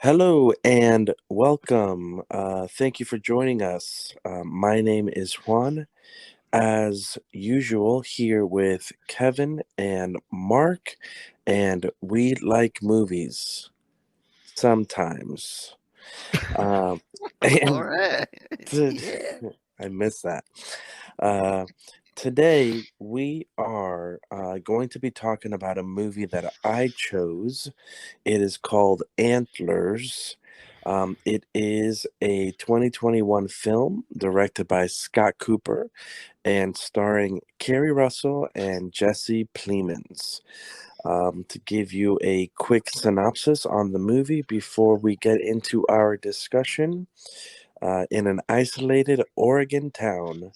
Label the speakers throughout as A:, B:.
A: Hello and welcome. Thank you for joining us. My name is Juan, as usual, here with Kevin and Mark, and we like movies sometimes. Um,
B: All
A: and
B: right.
A: t-
B: Yeah.
A: I miss that. Uh, Today, we are going to be talking about a movie that I chose. It is called Antlers. It is a 2021 film directed by Scott Cooper and starring Keri Russell and Jesse Plemons. To give you a quick synopsis on the movie before we get into our discussion, in an isolated Oregon town,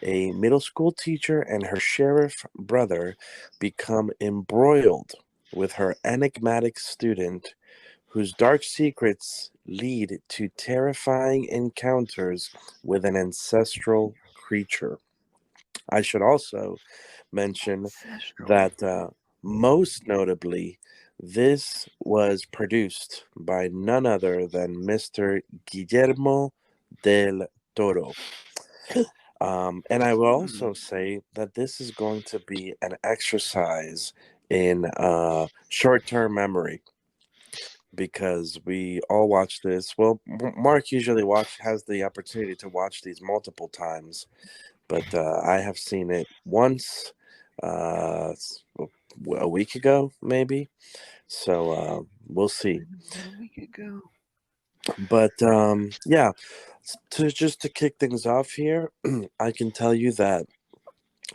A: a middle school teacher and her sheriff brother become embroiled with her enigmatic student, whose dark secrets lead to terrifying encounters with an ancestral creature. I should also mention
B: Ancestral.
A: that most notably, this was produced by none other than Mr. Guillermo del Toro. And I will
B: Hmm.
A: also say that this is going to be an exercise in short term memory because we all watch this. Well, Mark usually has the opportunity to watch these multiple times, but I have seen it once, a week ago, maybe. So we'll see.
B: About a week ago.
A: But yeah, to kick things off here, I can tell you that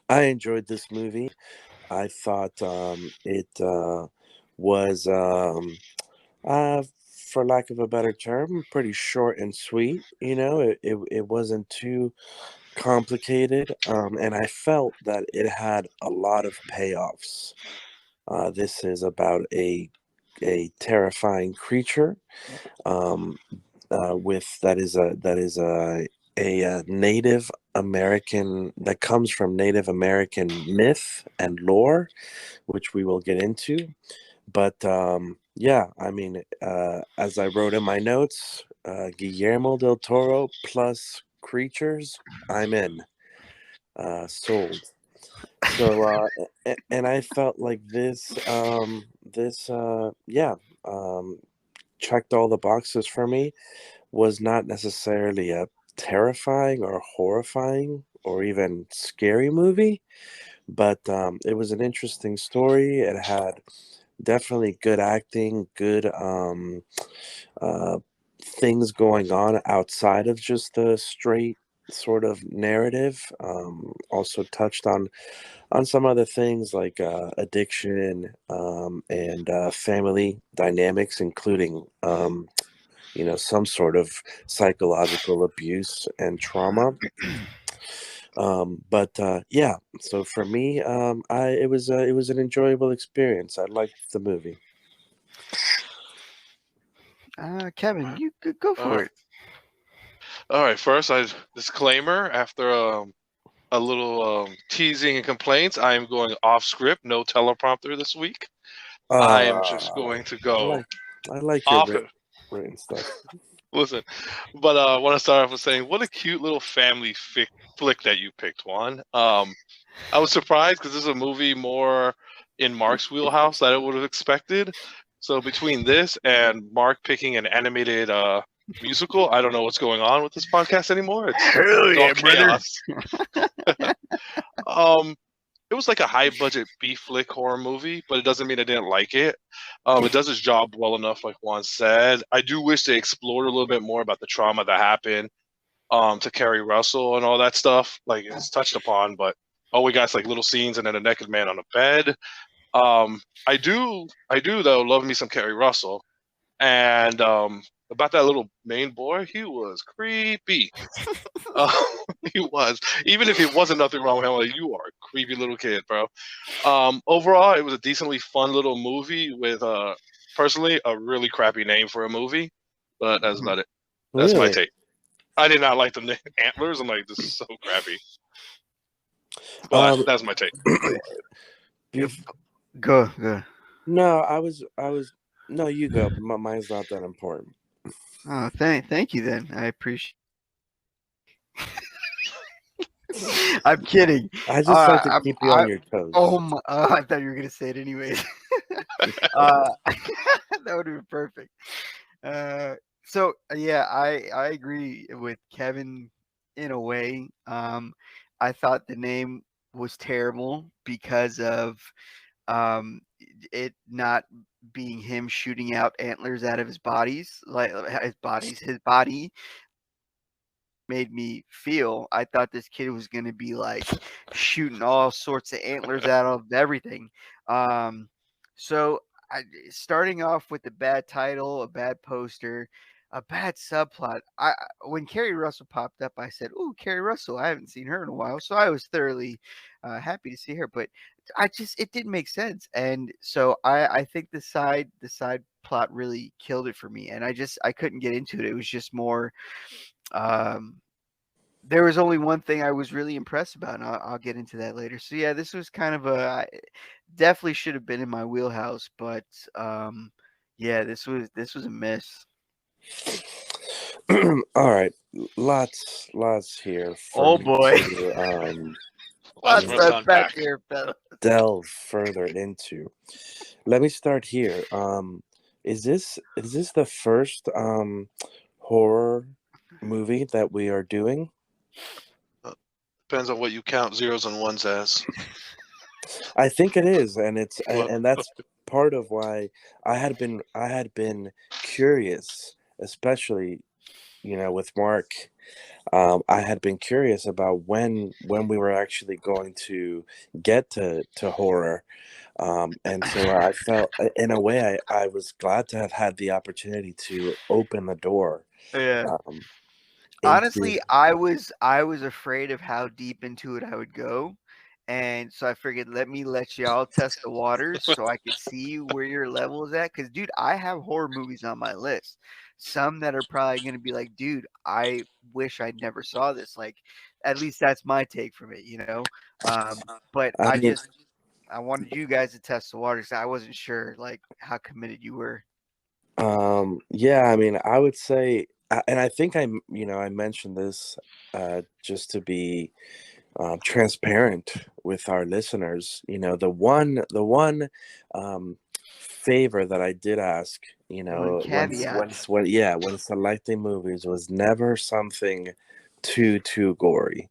A: I enjoyed this movie. I thought it was, uh, for lack of a better term, pretty short and sweet. It wasn't too complicated, and I felt that it had a lot of payoffs. This is about a terrifying creature, um, with that is a Native American that comes from Native American myth and lore, which we will get into. But yeah, I mean, as I wrote in my notes, Guillermo del Toro plus creatures, I'm in. Sold. So, and I felt like yeah, um, checked all the boxes for me. Was not necessarily a terrifying or horrifying or even scary movie, but it was an interesting story. It had definitely good acting, good uh, things going on outside of just the straight sort of narrative. Also touched on some other things like addiction, and family dynamics, including some sort of psychological abuse and trauma. But yeah, so for me, it was an enjoyable experience. I liked the movie.
B: Kevin, you could go
C: All
B: for
C: right.
B: it.
C: All right. First, I disclaimer after a little teasing and complaints, I am going off script, no teleprompter this week. I am just
A: Uh,
C: going to
A: I
C: go
A: like I like your
C: off it.
A: written stuff.
C: Listen, but I want to start off with saying what a cute little family flick that you picked, Juan. I was surprised because this is a movie more in Mark's wheelhouse that I would have expected. So between this and Mark picking an animated musical, I don't know what's going on with this podcast anymore.
B: Hell
C: It's all
B: yeah, brother.
C: chaos. Um, it was like a high budget B flick horror movie, but it doesn't mean I didn't like it. It does its job well enough, like Juan said. I do wish they explored a little bit more about the trauma that happened to Keri Russell and all that stuff. Like it's touched upon, but all we got is like little scenes and then a naked man on a bed. I do though love me some Keri Russell, and about that little main boy, he was creepy. Uh, he was. Even if he wasn't nothing wrong with him, like you are a creepy little kid, bro. Overall, it was a decently fun little movie with personally a really crappy name for a movie, but that's about it. That's my
A: Really?
C: take. I did not like the name Antlers. I'm like, this is so crappy, but
A: Um,
C: that's my take.
B: Yep.
A: bef-
B: Go, go.
A: no, I was. No, you go. Mine's not that important.
B: Oh, thank you then. I appreciate. I'm kidding.
A: I just like to
B: I,
A: keep you
B: I,
A: on your
B: oh
A: toes.
B: my, I thought you were gonna say it anyways. uh, that would have been perfect. Uh, yeah, I agree with Kevin in a way. I thought the name was terrible because of it not being him shooting out antlers out of his bodies, like his body made me feel. I thought this kid was going to be like shooting all sorts of antlers out of everything. Um, so starting off with a bad title, a bad poster, a bad subplot. When Keri Russell popped up, I said, "Ooh, Keri Russell! I haven't seen her in a while." So I was thoroughly happy to see her, but it didn't make sense, and so I think the side plot really killed it for me, and I couldn't get into it. It was just more. Um, there was only one thing I was really impressed about, and I'll get into that later. So yeah, this was kind of definitely should have been in my wheelhouse, but yeah, this was a miss.
A: All right, lots here for
B: Oh
A: me
B: boy,
A: to
C: Lots for
B: lots
C: us
A: to
C: to
B: to unpack
C: unpack.
B: here, fella.
A: delve further into. Let me start here. Is this the first horror movie that we are doing?
C: Depends on what you count zeros and ones as.
A: I think it is, and it's
C: Well,
A: and that's part of why I had been curious, especially with Mark. I had been curious about when we were actually going to get to horror. And so I felt, in a way, I was glad to have had the opportunity to open the door
B: Yeah.
A: um, into.
B: Honestly, I was afraid of how deep into it I would go. And so I figured let y'all test the waters so I could see where your level is at. Cause dude, I have horror movies on my list. Some that are probably gonna be like, dude, I wish I never saw this. Like, at least that's my take from it, you know. But
A: I mean,
B: I wanted you guys to test the waters. I wasn't sure like how committed you were.
A: yeah, I mean, I would say, and I think I mentioned this just to be transparent with our listeners. The one favor that I did ask,
B: One
A: when
B: caveat.
A: when selecting movies, was never something too gory.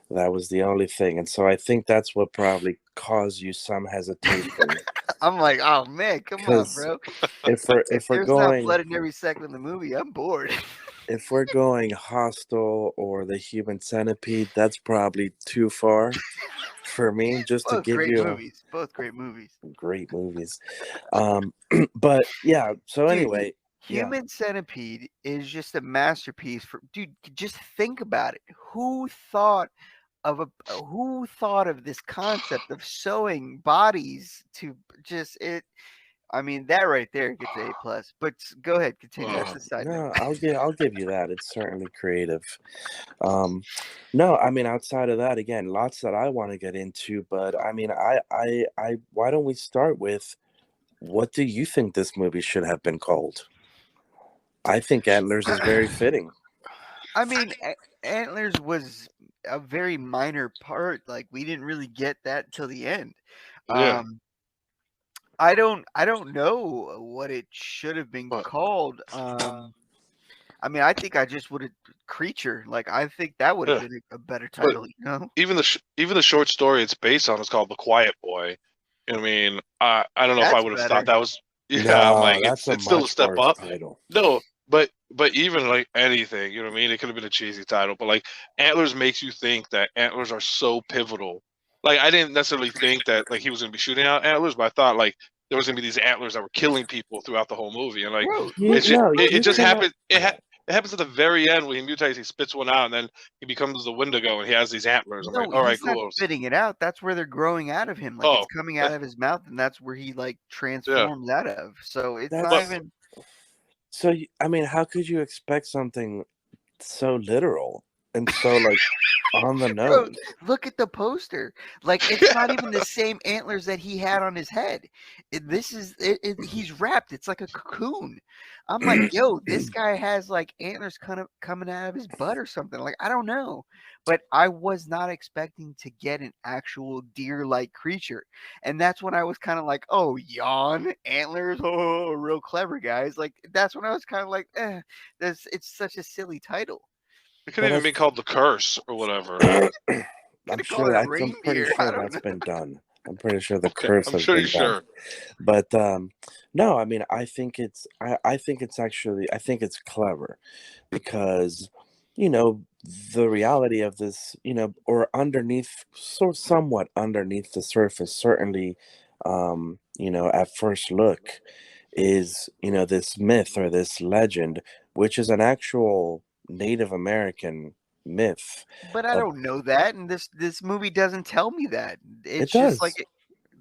A: That was the only thing, and so I think that's what probably caused you some hesitation.
B: I'm like, oh man, come on,
A: Because
B: bro.
A: if we're
B: If
A: if we're
B: there's not
A: going
B: blood in every second of the movie, I'm bored.
A: if we're going Hostel or The Human Centipede, that's probably too far for me. Just to
B: Both
A: give
B: great
A: you
B: movies. Both great movies.
A: great movies. Um, but yeah. So
B: Dude,
A: anyway, yeah.
B: Human Centipede is just a masterpiece for dude, just think about it. Who thought of this concept of sewing bodies to just it I mean that right there gets A plus. But go ahead, continue. That's
C: oh,
B: a side note.
A: No, I'll give you that. It's certainly creative. Um, no, I mean, outside of that, again, lots that I want to get into. But I mean, why don't we start with, what do you think this movie should have been called? I think Antlers is very fitting.
B: I mean, Antlers was a very minor part. Like we didn't really get that till the end.
C: yeah.
B: Um, I don't know what it should have been
C: But
B: called. I mean, I think I just would have creature. Like I think that would have
C: yeah.
B: been a better
C: But
B: title. You know,
C: even the short story it's based on is called The Quiet Boy. You know what I mean? I don't know if I
B: that's
C: would have thought
B: better.
C: that was. Yeah, I'm like
A: No, that's a
C: it's still a
A: much
C: step
A: worse
C: up.
A: title.
C: No, but even like anything, you know what I mean? It could have been a cheesy title, but like Antlers makes you think that antlers are so pivotal. Like I didn't necessarily think that like he was gonna be shooting out antlers, but I thought like there was gonna be these antlers that were killing people throughout the whole movie, and like
B: Bro,
A: You no,
C: it
A: you
C: just
A: cannot.
C: happened. It happens at the very end when he mutates. He spits one out, and then he becomes the Wendigo, and he has these antlers. I'm like,
B: no,
C: all right,
B: he's not
C: cool.
B: spitting it out. That's where they're growing out of him. Like it's
C: Oh,
B: coming out
C: eh,
B: of his mouth, and that's where he like
C: yeah,
B: transforms out of. So it's not
C: but
A: That's
B: even.
A: so. I mean, how could you expect something so literal? And so, like, on the
B: Bro,
A: nose.
B: look at the poster. Like it's not even the same antlers that he had on his head. He's wrapped. It's like a cocoon. I'm like, yo, this guy has like antlers kind of coming out of his butt or something. Like I don't know, but I was not expecting to get an actual deer-like creature, and that's when I was kind of like, oh, yawn antlers. Oh, real clever guys. Like that's when I was kind of like, it's such a silly title.
C: It could
A: But
C: even be called the curse or whatever.
B: Could
A: I'm
B: have called
A: sure,
B: it
A: I'm pretty
B: reindeer. I
A: sure
B: don't
A: that's
B: know.
A: been done. I'm pretty sure the
C: Okay,
A: curse
C: I'm
A: has
C: pretty
A: been done.
C: sure.
A: But no, I mean, I think it's actually, I think it's clever because, you know, the reality of this, or underneath, so somewhat underneath the surface, certainly, at first look, is, this myth or this legend, which is an actual Native American myth.
B: But I
A: Uh,
B: don't know that, and this movie doesn't tell me that.
A: it
B: It's just like,
A: does.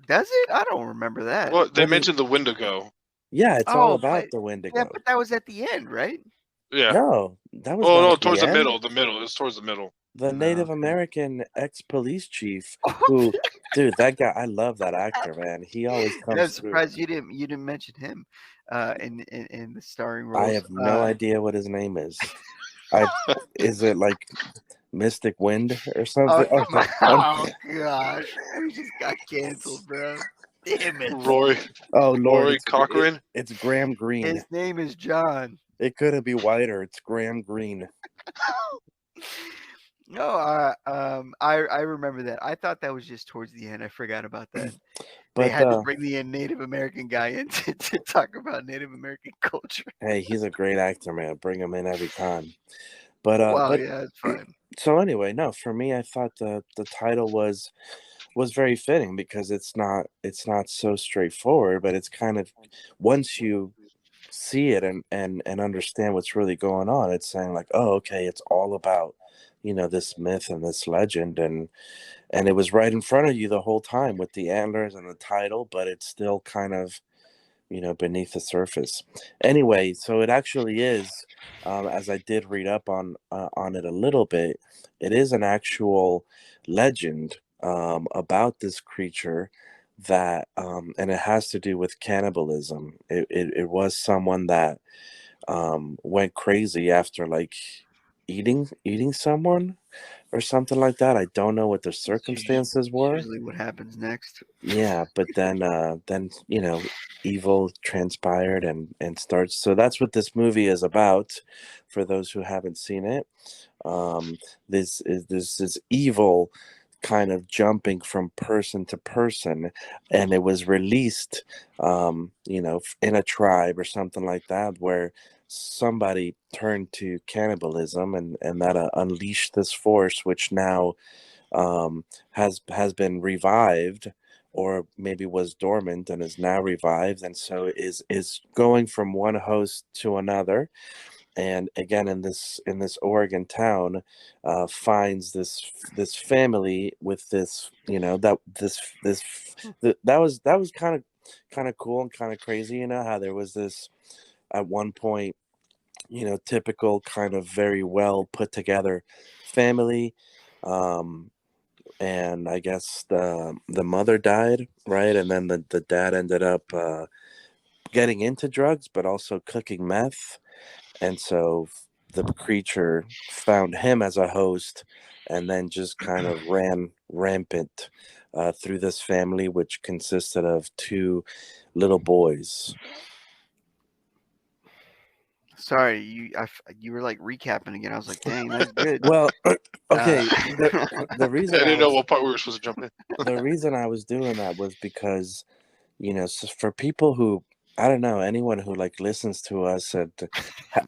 B: does it? I don't remember that.
C: Well, they
A: Well,
C: mentioned the Wendigo.
A: yeah, it's all
B: Oh,
A: about
B: but
A: the
B: yeah,
A: Wendigo.
B: but that was at the end, right?
C: Yeah.
A: No, that was
C: Oh
A: not
C: no,
A: at the
C: towards the
A: end.
C: middle. The middle. It's towards the middle.
A: The
B: No,
A: Native
B: okay.
A: American ex-police chief who, dude, that guy, I love that actor, man. He always
B: Yeah, I'm
A: comes through.
B: surprised you didn't mention him, in the starring
A: I
B: roles.
A: have no idea what his name is. I Is it like Mystic Wind or
B: Oh
A: something? Oh,
B: come on!
A: oh,
B: Oh gosh, we just got canceled, bro. Damn it!
C: Roy
A: oh, Lord,
C: Roy Cochran.
A: it's Graham Greene.
B: His name is John.
A: It couldn't be whiter. It's Graham Greene.
B: No, I remember that. I thought that was just towards the end. I forgot about that. They
A: But
B: had to bring the Native American guy in to talk about Native American culture.
A: hey, he's a great actor, man. Bring him in every time. But
B: Well, yeah, it's fine.
A: so anyway, no, for me, I thought the title was very fitting because it's not so straightforward, but it's kind of, once you see it and understand what's really going on, it's saying like, oh, okay, it's all about, this myth and this legend, and it was right in front of you the whole time with the antlers and the title, but it's still kind of, beneath the surface. Anyway, so it actually is, as I did read up on it a little bit, it is an actual legend, about this creature that, and it has to do with cannibalism. It was someone that, went crazy after like eating someone or something like that. I don't know what the
B: It's
A: circumstances were.
B: usually what happens next.
A: Yeah, but then evil transpired and starts. So that's what this movie is about. For those who haven't seen it, um, this evil kind of jumping from person to person, and it was released, in a tribe or something like that, where somebody turned to cannibalism, and that unleashed this force, which now, has been revived, or maybe was dormant and is now revived, and so is going from one host to another, and again in this Oregon town, finds this family with this, that this that was kind of cool and kind of crazy, how there was this, at one point, typical kind of very well put together family, um and I guess the mother died, right? And then the dad ended up, getting into drugs, but also cooking meth, and so the creature found him as a host, and then just kind of ran rampant, through this family, which consisted of two little boys.
B: Sorry, you were like recapping again. I was like, dang, that's good.
A: Well,
B: Uh,
A: okay, the
C: I
A: reason I
C: didn't know
A: was
C: what part we were supposed to jump in.
A: the reason I was doing that was because, for people who, I don't know, anyone who like listens to us and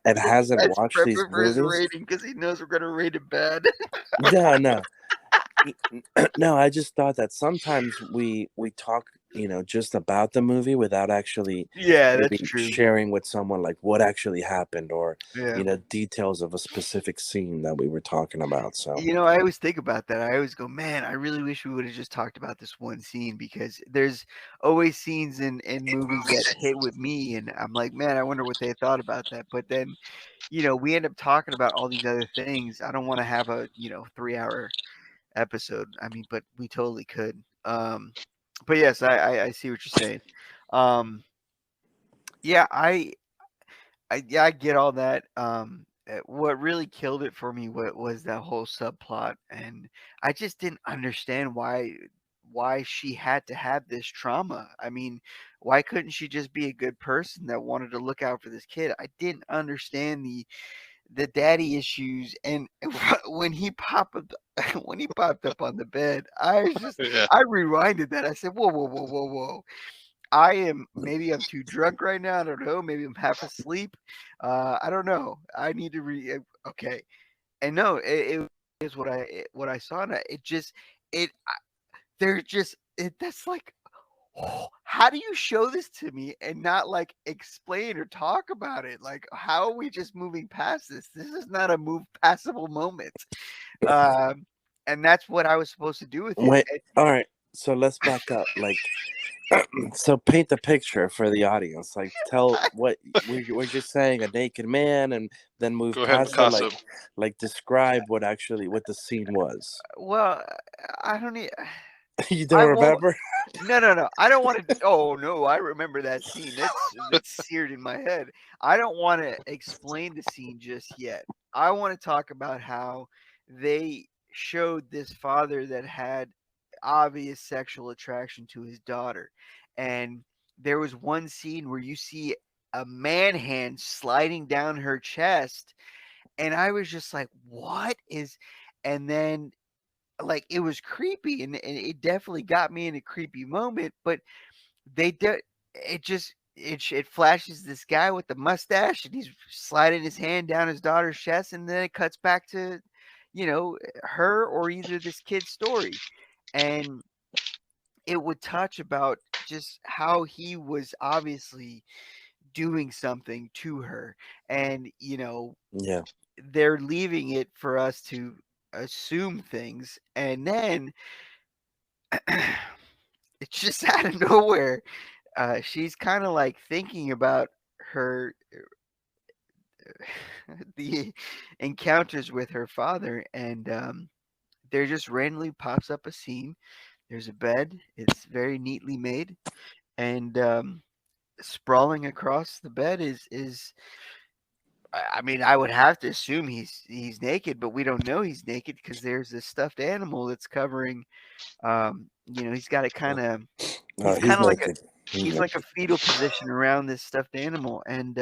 A: hasn't
B: that's
A: watched these
B: perfect for his
A: movies.
B: rating because he knows we're gonna rate it bad.
A: No, no, no. I just thought that sometimes we talk just about the movie without actually
B: Yeah, that's
A: maybe
B: true.
A: sharing with someone like what actually happened, or
B: Yeah.
A: details of a specific scene that we were talking about. So
B: I always think about that. I always go, man, I really wish we would have just talked about this one scene, because there's always scenes in movies that hit with me, and I'm like, man, I wonder what they thought about that. But then, we end up talking about all these other things. I don't want to have a 3-hour episode. I mean, but we totally could. But yes, I see what you're saying. Um, yeah, I get all that. What really killed it for me was that whole subplot, and I just didn't understand why she had to have this trauma. I mean, why couldn't she just be a good person that wanted to look out for this kid? I didn't understand the daddy issues, and when he popped up, when he popped up on the bed,
C: Yeah.
B: I rewinded that. I said, whoa, whoa, whoa, whoa, whoa. Maybe I'm too drunk right now. I don't know. Maybe I'm half asleep. I don't know. I need to okay. And no, it is what I saw. And it just it they're just that's like, oh, how do you show this to me and not like explain or talk about it? Like, how are we just moving past this? This is not a move passable moment. Um, and that's what I was supposed to do with it.
A: wait, all right. So let's back up. Like, so paint the picture for the audience. Like, tell what we're just saying a naked man, and then move
C: Go ahead,
A: past it.
C: Picasso.
A: Like describe what the scene was.
B: Well, I don't need.
A: You
B: I
A: don't
B: won't.
A: remember?
B: No, no, no. I don't want to. Oh no, I remember that scene. That's seared in my head. I don't want to explain the scene just yet. I want to talk about how they showed this father that had obvious sexual attraction to his daughter, and there was one scene where you see a man hand sliding down her chest, and I was just like, "What is?" And then like it was creepy, and it definitely got me in a creepy moment, but they did it flashes this guy with the mustache, and he's sliding his hand down his daughter's chest, and then it cuts back to her or either this kid's story, and it would touch about just how he was obviously doing something to her, and
A: Yeah.
B: they're leaving it for us to assume things, and then it's just out of nowhere. She's kind of like thinking about her the encounters with her father, and there just randomly pops up a scene. There's a bed. It's very neatly made, and sprawling across the bed is. I mean, I would have to assume he's naked, but we don't know he's naked because there's this stuffed animal that's covering. He's got it kind of. He's
A: He's
B: kind of like a
A: naked.
B: he's like a fetal position around this stuffed animal, and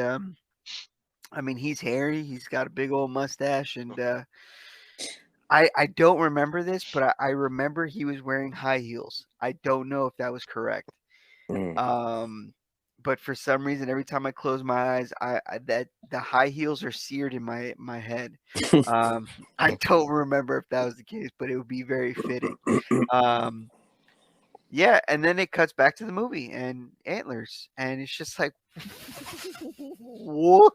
B: I mean, he's hairy. He's got a big old mustache, and I don't remember this, but I remember he was wearing high heels. I don't know if that was correct.
A: Mm.
B: But for some reason, every time I close my eyes, I that the high heels are seared in my head. I don't remember if that was the case, but it would be very fitting. Um, Yeah, and then it cuts back to the movie and Antlers, and it's just like, what?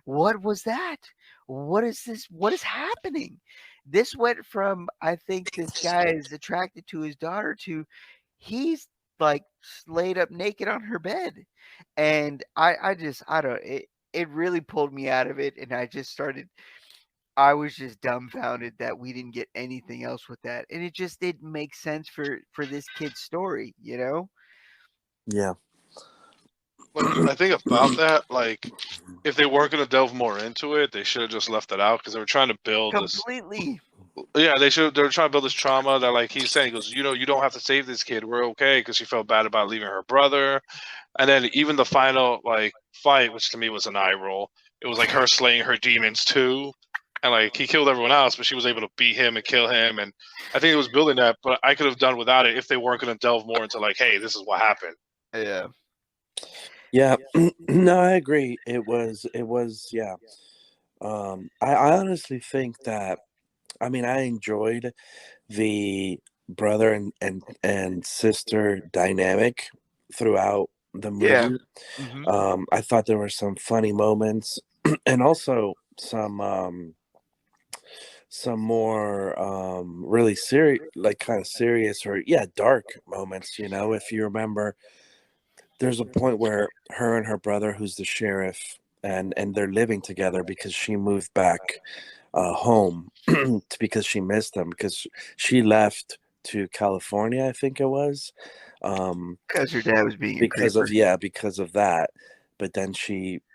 B: What was that? What is this? What is happening? This went from, I think this guy is attracted to his daughter to he's like laid up naked on her bed. And I don't, it really pulled me out of it. And I was just dumbfounded that we didn't get anything else with that, and it just didn't make sense for this kid's story, you know?
A: Yeah.
C: Like, I think about that, like, if they weren't going to delve more into it, they should have just left it out because they were trying to build this.
B: Completely.
C: Yeah, they were trying to build this trauma that, like he's saying, he goes, you don't have to save this kid. We're okay, because she felt bad about leaving her brother. And then even the final like fight, which to me was an eye roll. It was like her slaying her demons too, and like he killed everyone else, but she was able to beat him and kill him. And I think it was building that, but I could have done without it if they weren't going to delve more into like, hey, this is what happened.
B: Yeah.
A: Yeah. No, I agree. Yeah. I honestly think that, I mean, I enjoyed the brother and sister dynamic throughout the
B: Yeah.
A: movie.
B: Hmm.
A: I thought there were some funny moments, and also some more really serious, like kind of serious or dark moments. If you remember, there's a point where her and her brother, who's the sheriff, and they're living together because she moved back home because she missed them because she left to California, I think it was. Um,
B: Because her dad was being a creeper.
A: because of that. But then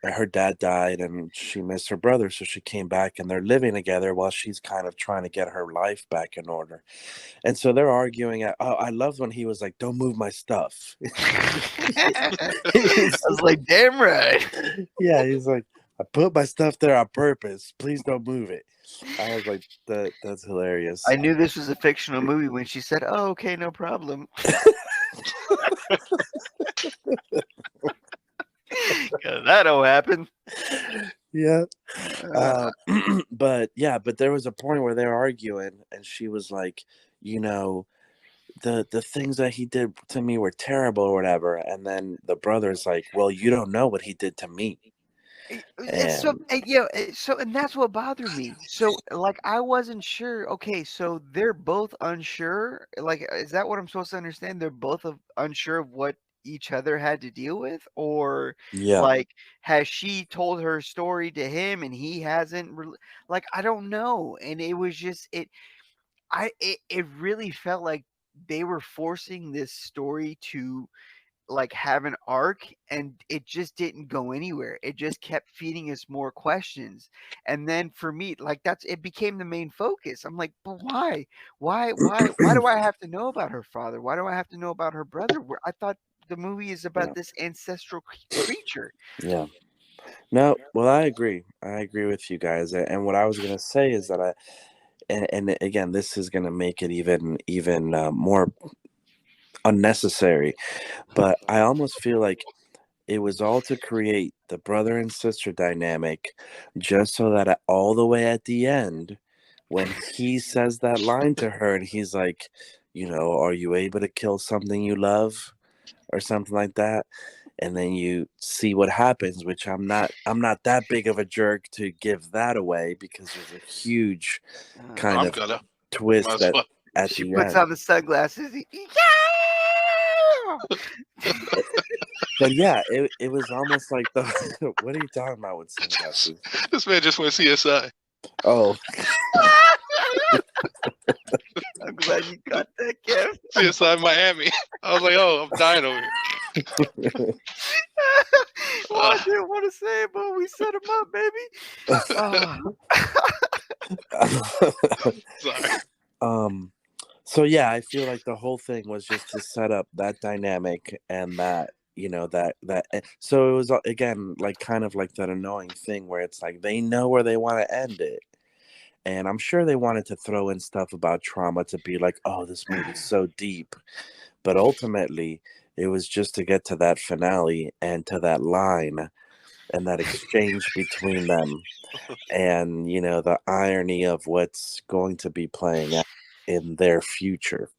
A: her dad died and she missed her brother, so she came back and they're living together while she's kind of trying to get her life back in order. And so they're arguing. I loved when he was like, "Don't move my stuff."
B: I
A: He's
B: was like, damn right.
A: Yeah, he's like, "I put my stuff there on purpose. Please don't move it." I was like, that's hilarious.
B: I knew this was a fictional movie when she said, "Oh, okay, no problem." 'Cause that'll happen.
A: Yeah.
B: Uh,
A: But there was a point where they're arguing, and she was like, the things that he did to me were terrible or whatever. And then the brother's like, "Well, you don't know what he did to me."
B: it's so
A: And
B: yeah, so and that's what bothered me. So like I wasn't sure. Okay, so they're both unsure. Like, is that what I'm supposed to understand? They're both unsure of what each other had to deal with, or
A: yeah,
B: like has she told her story to him and he hasn't? Like I don't know. And it was just it really felt like they were forcing this story to like have an arc, and it just didn't go anywhere. It just kept feeding us more questions. And then for me, like that's it became the main focus. I'm like, but why? Why do I have to know about her father? Why do I have to know about her brother? I thought the movie is about
A: yeah,
B: this ancestral creature.
A: yeah. No, well, I agree. I agree with you guys. And what I was gonna say is that and again, this is gonna make it even more unnecessary. But I almost feel like it was all to create the brother and sister dynamic, just so that all the way at the end, when he says that line to her and he's like, "Are you able to kill something you love?" or something like that. And then you see what happens, which I'm not that big of a jerk to give that away because there's a huge kind
C: I'm
A: of
C: gonna. Might
A: twist
C: as well.
A: at
B: She
A: the
B: puts
A: end.
B: on the sunglasses. Yeah!
A: But yeah, it was almost like the what are you talking about with sunglasses?
C: This man just went CSI.
A: Oh,
B: I'm glad you got that, Kev.
C: CSI Miami. I was like, oh, I'm dying over here.
B: Well, I didn't want to say it, but we set him up, baby.
C: Sorry.
A: so yeah, I feel like the whole thing was just to set up that dynamic and that so it was again like kind of like that annoying thing where it's like they know where they want to end it. And I'm sure they wanted to throw in stuff about trauma to be like, "Oh, this movie's so deep." But ultimately, it was just to get to that finale and to that line and that exchange between them, and the irony of what's going to be playing out in their future.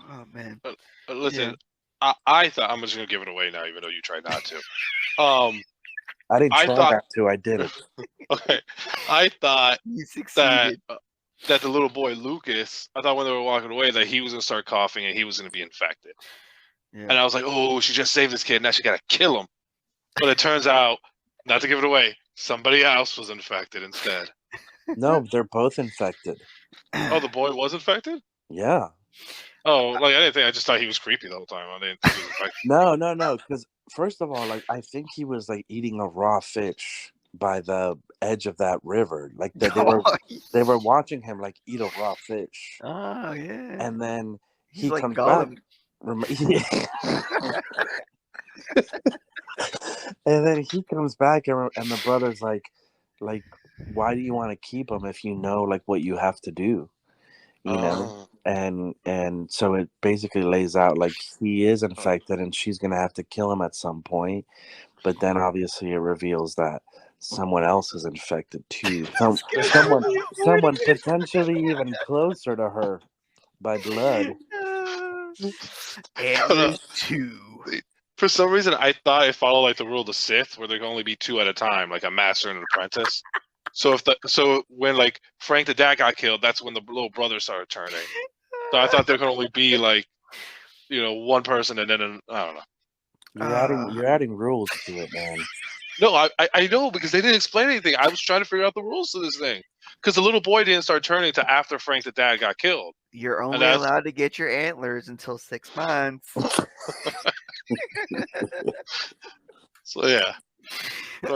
B: Oh man,
C: Listen,
B: yeah.
C: I thought I'm just gonna give it away now, even though you tried not to. Um,
A: I didn't
C: I
A: try
C: thought.
A: not to. I did it.
C: Okay, I thought
B: You
C: that
B: succeeded.
C: that the little boy Lucas, I thought when they were walking away that he was gonna start coughing and he was gonna be infected.
B: Yeah.
C: And I was like, oh, she just saved this kid. Now she gotta kill him. But it turns out, not to give it away, somebody else was infected instead.
A: No, they're both infected.
C: Oh, the boy was infected?
A: Yeah.
C: Oh, like I didn't think. I just thought he was creepy the whole time. I didn't think he was infected.
A: No. Because first of all, like I think he was like eating a raw fish by the edge of that river. Like they were watching him like eat a raw fish,
B: Oh yeah.
A: and then
B: He's
A: he
B: like
A: comes back.
B: Gollum.
A: And then he comes back, and the brother's like, "Why do you want to keep him if you know like what you have to do?" You know.
C: Oh,
A: And so it basically lays out like he is
C: oh.
A: infected and she's gonna have to kill him at some point. But then obviously it reveals that someone else is infected too.
B: This guy's
A: Someone
B: really avoiding
A: someone
B: it.
A: potentially even closer to her. by blood.
B: Antlers 2.
C: For some reason, I thought it followed like the rule of the Sith, where there can only be two at a time, like a master and an apprentice. So when like Frank the dad got killed, that's when the little brother started turning. So I thought there could only be like, one person and then I don't know.
A: You're adding rules to it, man.
C: No, I know, because they didn't explain anything. I was trying to figure out the rules to this thing, because the little boy didn't start turning to after Frank the dad got killed.
B: You're
C: And
B: only
C: that's
B: allowed to get your antlers until 6 months.
C: so yeah.
B: All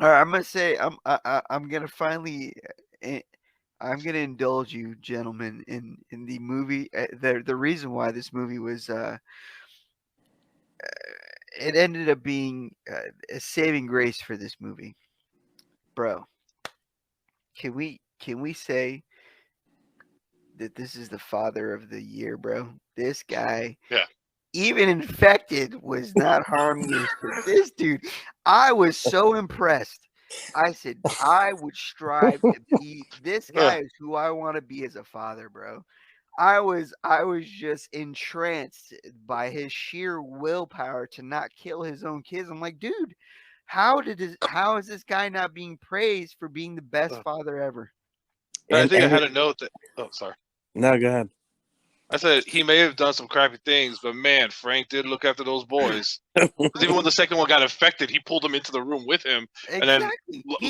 B: right, I'm gonna say I'm gonna finally I'm gonna indulge you, gentlemen, in the movie. The reason why this movie was it ended up being a saving grace for this movie, bro. Can we say that this is the father of the year, bro? This guy,
C: Yeah.
B: even infected, was not harming this dude. I was so impressed. I said I would strive to be. This guy is who I want to be as a father, bro. I was just entranced by his sheer willpower to not kill his own kids. I'm like, dude, how is this guy not being praised for being the best father ever?
C: I think I had a note that. Oh, sorry.
A: No, go ahead.
C: I said he may have done some crappy things, but man, Frank did look after those boys. Because even when the second one got infected, he pulled them into the room with him and then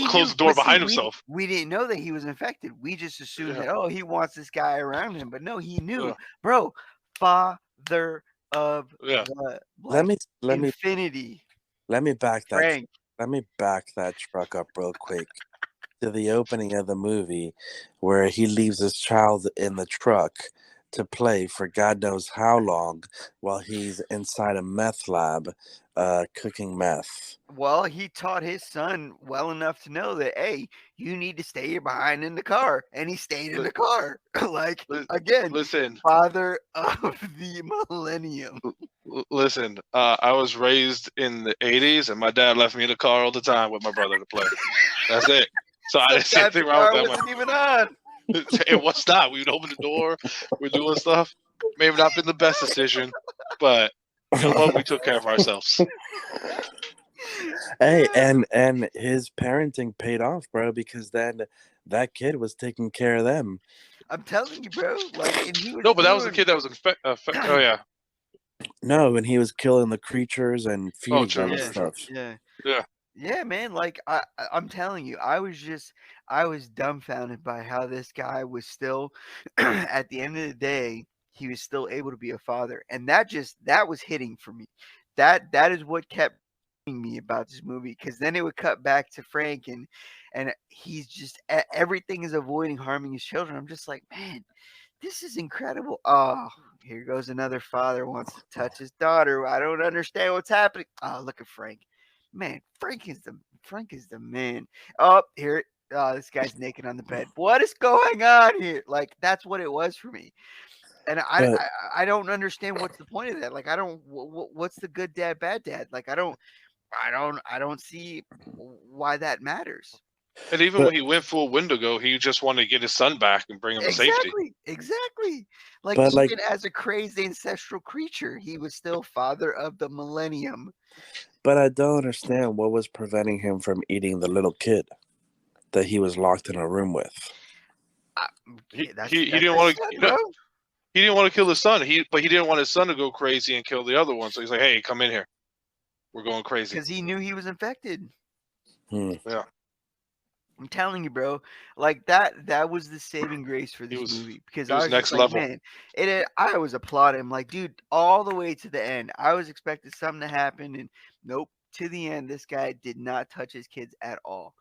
C: closed the door behind himself.
B: We didn't know that he was infected. We just assumed that, he wants this guy around him. But no, he knew, bro. Father of the
A: let me
B: infinity.
A: Let me back that.
B: Frank.
A: Let me back that truck up real quick to the opening of the movie, where he leaves his child in the truck to play for God knows how long while he's inside a meth lab cooking meth.
B: Well, he taught his son well enough to know that, hey, you need to stay behind in the car. And he stayed in the car.
C: Listen,
B: father of the millennium.
C: Listen, I was raised in the 80s, and my dad left me in the car all the time with my brother to play. That's it. So I didn't see anything wrong with that.
B: Wasn't even on.
C: It was not. We would open the door. We're doing stuff. May have not been the best decision, but you know what? We took care of ourselves.
A: Hey, and his parenting paid off, bro, because then that kid was taking care of them.
B: I'm telling you, bro. Like, and he was
C: but that was the kid that was infected. Oh yeah.
A: No, and he was killing the creatures and feeding them and stuff.
B: Yeah, man. Like I'm telling you, I was dumbfounded by how this guy was still, at the end of the day, he was still able to be a father, and that was hitting for me. That is what kept me about this movie, because then it would cut back to Frank, and he's just everything is avoiding harming his children. I'm just like, man, this is incredible. Oh, here goes another father wants to touch his daughter. I don't understand what's happening. Oh, look at Frank. Man, Frank is the man. Oh, here, this guy's naked on the bed. What is going on here? Like, that's what it was for me. And I don't understand what's the point of that. Like, I don't. What's the good dad, bad dad? Like, I don't see why that matters.
C: And even when he went full Wendigo, he just wanted to get his son back and bring him to safety.
B: Exactly. Like, even as a crazy ancestral creature, he was still father of the millennium.
A: But I don't understand what was preventing him from eating the little kid that he was locked in a room with.
C: He didn't want to. He didn't want to kill his son. But he didn't want his son to go crazy and kill the other one. So he's like, "Hey, come in here. We're going crazy."
B: Because he knew he was infected.
C: Yeah.
B: I'm telling you, bro. Like, that was the saving grace for this movie, because I was
C: next
B: just like,
C: level.
B: Man, I was applauding him, like, dude, all the way to the end. I was expecting something to happen, and nope. To the end, this guy did not touch his kids at all.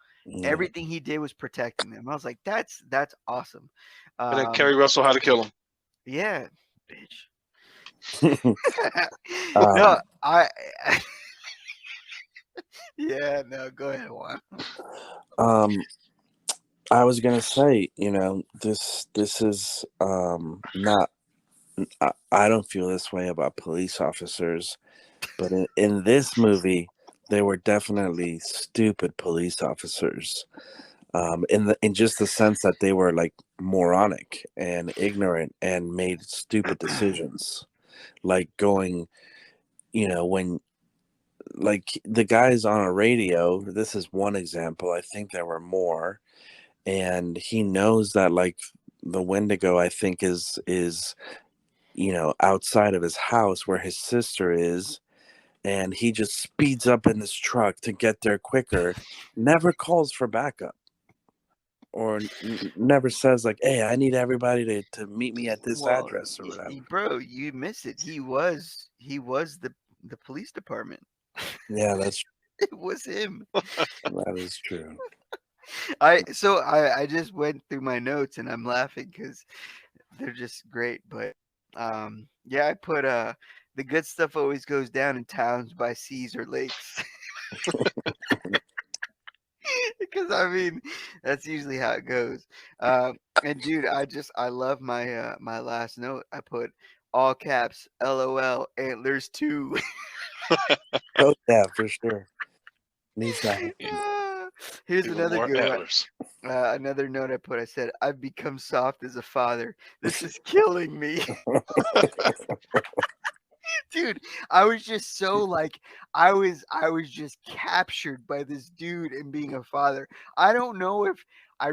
B: Everything he did was protecting them. I was like, that's awesome.
C: And then Keri Russell had to kill him.
B: Yeah, bitch. No, yeah, no, go ahead, Juan.
A: I was gonna say, this is not. I don't feel this way about police officers, but in this movie, they were definitely stupid police officers. in just the sense that they were like moronic and ignorant and made stupid decisions, like going, when like the guys on a radio. This is one example. I think there were more, and he knows that like the Wendigo, I think is outside of his house where his sister is, and he just speeds up in this truck to get there quicker, never calls for backup, or never says like, hey, I need everybody to meet me at this
B: Well,
A: address or whatever.
B: bro, you missed it. He was the police department.
A: Yeah, that's
B: It was him.
A: that is true.
B: I just went through my notes and I'm laughing because they're just great. But yeah, I put the good stuff always goes down in towns by seas or lakes. Because I mean, that's usually how it goes. And dude, I love my last note. I put all caps, LOL, Antlers 2.
A: Oh yeah, for sure. Needs to happen.
B: Here's
C: Even
B: another
C: more
B: good one.
C: antlers.
B: Another note I put. I said, I've become soft as a father. This is killing me. Dude, I was just so like I was just captured by this dude and being a father. I don't know if I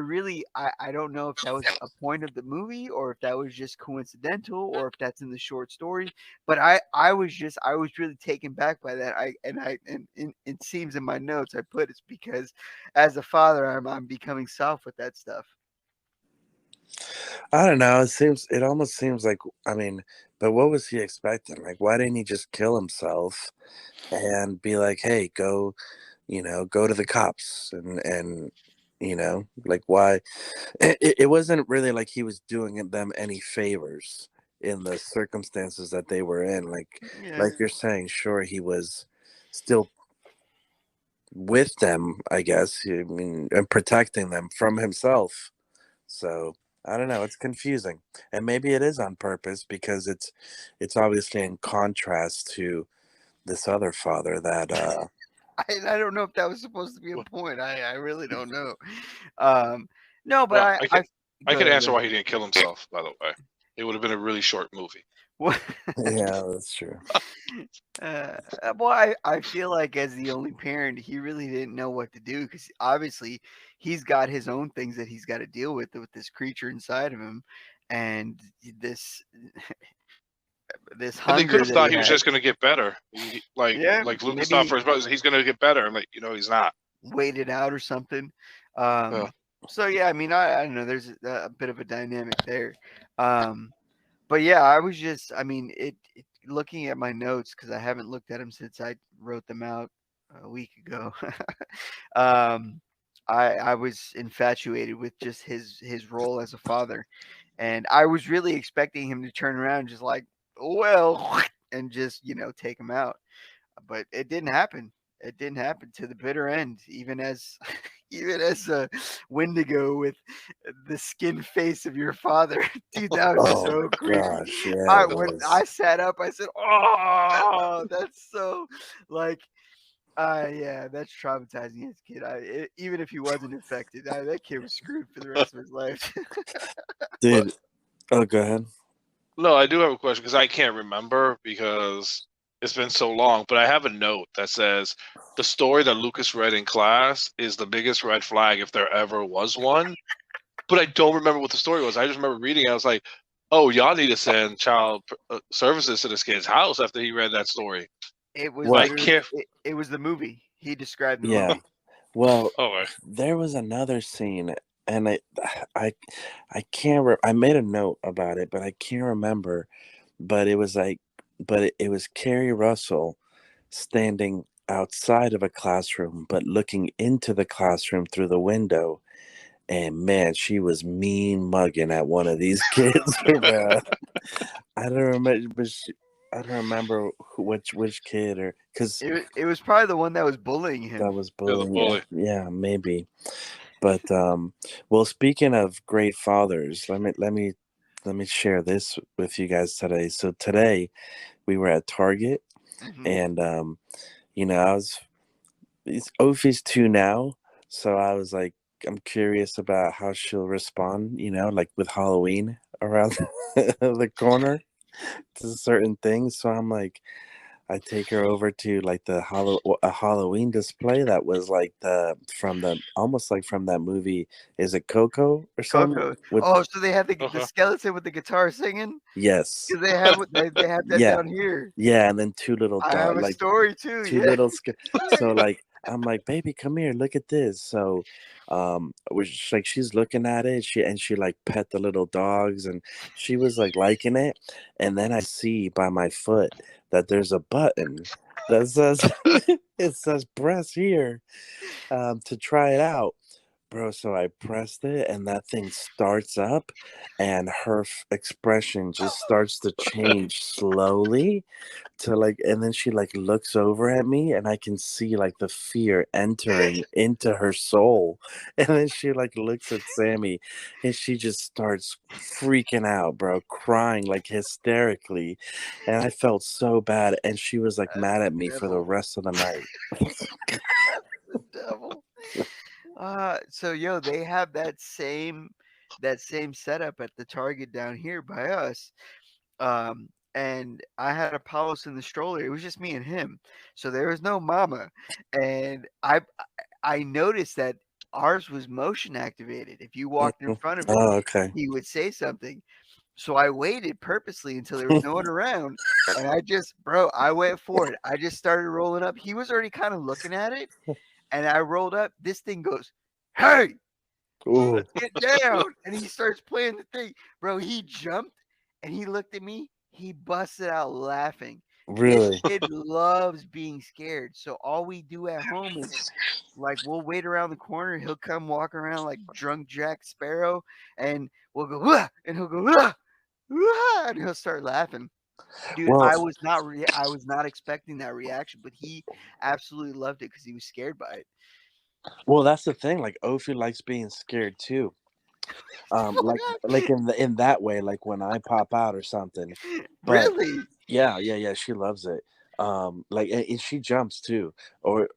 B: don't know if that was a point of the movie or if that was just coincidental or if that's in the short story. But I was really taken back by that. And it seems in my notes I put it's because as a father I'm becoming soft with that stuff.
A: I don't know. It almost seems like, I mean, but what was he expecting? Like, why didn't he just kill himself and be like, hey, go to the cops and like why? It wasn't really like he was doing them any favors in the circumstances that they were in.
B: Yeah.
A: Like you're saying, sure, he was still with them, I guess. I mean, and protecting them from himself. So I don't know. It's confusing, and maybe it is on purpose because it's obviously in contrast to this other father that
B: I don't know if that was supposed to be a point. I really don't know. Um, no, but
C: Well, I
B: go
C: can
B: ahead.
C: answer why he didn't kill himself. By the way, it would have been a really short movie.
B: What?
A: yeah, that's true.
B: Well, I feel like as the only parent, he really didn't know what to do because obviously he's got his own things that he's got to deal with this creature inside of him, and this
C: And they could
B: hunger
C: have
B: that
C: thought
B: he
C: he was
B: has.
C: just going to get better.
B: Yeah,
C: Like Lucas thought
B: maybe
C: for his brothers, he's going to get better. And like, he's not.
B: wait it out or something.
C: Uh,
B: So yeah, I mean, I don't know. There's a bit of a dynamic there. Um, but yeah, I was just, I mean, looking at my notes because I haven't looked at them since I wrote them out a week ago. um, I was infatuated with just his role as a father, and I was really expecting him to turn around and just like, well, and just take him out, but it didn't happen. It didn't happen to the bitter end, even as even as a Wendigo with the skin face of your father. Dude, that was
A: Oh
B: so creepy.
A: gosh, yeah,
B: I
A: it
B: when
A: was.
B: I sat up, I said, "Oh, that's so like." Yeah, that's traumatizing as a kid. Even if he wasn't infected, that kid was screwed for the rest of his life.
C: but
A: Dude, oh, go ahead.
C: no, I do have a question because I can't remember because it's been so long. But I have a note that says the story that Lucas read in class is the biggest red flag if there ever was one. But I don't remember what the story was. I just remember reading it. I was like, "Oh, y'all need to send child services to this kid's house after he read that story."
B: It was
C: But I
A: Well,
B: literally
C: can't.
B: it was the movie. He described the
A: yeah.
B: movie.
A: Well,
C: Oh,
A: there was another scene, and I, I can't. I made a note about it, but I can't remember. But it was like, it was Keri Russell standing outside of a classroom, but looking into the classroom through the window. And man, she was mean mugging at one of these kids, bro. I don't remember, I don't remember which kid, or because
B: It was probably the one that was bullying
A: that
B: him.
A: was
C: yeah, the
A: bullying. Yeah,
C: bully.
A: yeah, maybe. But well, speaking of great fathers, let me share this with you guys today. So today we were at Target,
B: Hmm.
A: and I was it's Ophi's 2 now, so I was like, I'm curious about how she'll respond, like with Halloween around the corner to certain things. So I'm like, I take her over to like a Halloween display that was like the almost like from that movie. Is it Coco or something?
B: Coco.
A: With
B: Oh, so they had the
C: Uh-huh.
B: skeleton with the guitar singing?
A: yes,
B: Because they have that
A: yeah,
B: down here.
A: yeah, and then two little
B: I have a
A: like
B: story too.
A: two
B: Yeah.
A: little so like I'm like, baby, come here, look at this. So which like she's looking at it, she like pet the little dogs, and she was like liking it. And then I see by my foot that there's a button that says it says press here to try it out. Bro, so I pressed it and that thing starts up, and her expression just starts to change slowly to like, and then she like looks over at me, and I can see like the fear entering into her soul. And then she like looks at Sammy, and she just starts freaking out, bro, crying like hysterically. And I felt so bad, and she was like mad at me for the
B: Devil.
A: rest of the night.
B: The devil. So yo, they have that same setup at the Target down here by us. And I had Apollos in the stroller. It was just me and him. So there was no mama. And I noticed that ours was motion activated. If you walked in
A: Mhm.
B: front of it,
A: Oh, okay.
B: he would say something. So I waited purposely until there was no one around. And I went for it. I just started rolling up. He was already kind of looking at it. And I rolled up. This thing goes, "Hey,
A: Ooh,
B: get down!" And he starts playing the thing. Bro, he jumped and he looked at me. He busted out laughing. This
A: really?
B: kid loves being scared. So all we do at home is like we'll wait around the corner. He'll come walk around like drunk Jack Sparrow, and we'll go, "Wah!" And he'll go, "Wah! Wah!" And he'll start laughing. Dude,
A: Well,
B: I was not expecting that reaction, but he absolutely loved it because he was scared by it.
A: well, that's the thing. Like, Ophi likes being scared too. Like in that way, like when I pop out or something. But
B: Really?
A: yeah, she loves it. Like, and she jumps too. Or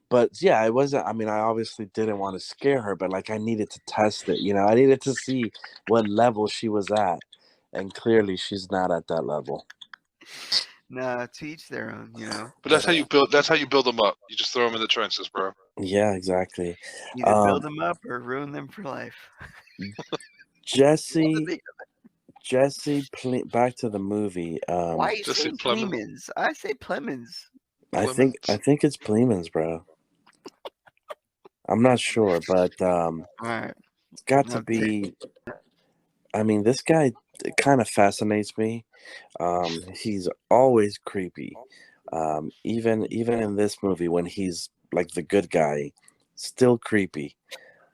A: but yeah, it wasn't. I mean, I obviously didn't want to scare her, but like I needed to test it. I needed to see what level she was at, and clearly she's not at that level.
B: Nah, to each their own.
C: But that's how you build. That's how you build them up. You just throw them in the trenches, bro.
A: Yeah, exactly.
B: Either
A: Um,
B: build them up or ruin them for life.
A: Jesse, back to the movie.
B: Why are you
C: Just say
B: saying
C: Plemons.
B: Plemons? I say Plemons.
A: I think it's Plemons, bro. I'm not sure, but
B: All right.
A: it's got to
B: I'll take
A: be. I mean, this guy kind of fascinates me. He's always creepy. Even in this movie when he's like the good guy, still creepy.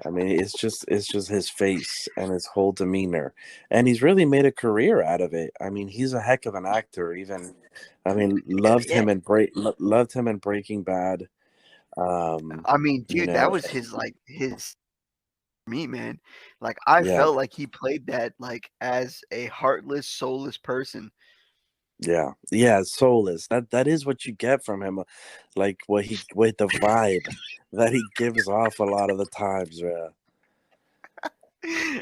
A: I mean, it's just his face and his whole demeanor, and he's really made a career out of it. I mean, he's a heck of an actor. Even, I mean,
B: yeah.
A: loved him in Breaking Bad.
B: I mean,
A: You
B: dude, that
A: know,
B: was his me, man. Like I
A: yeah,
B: felt like he played that like as a heartless, soulless person.
A: yeah, soulless. That is what you get from him, like with the vibe that he gives off a lot of the times. Yeah,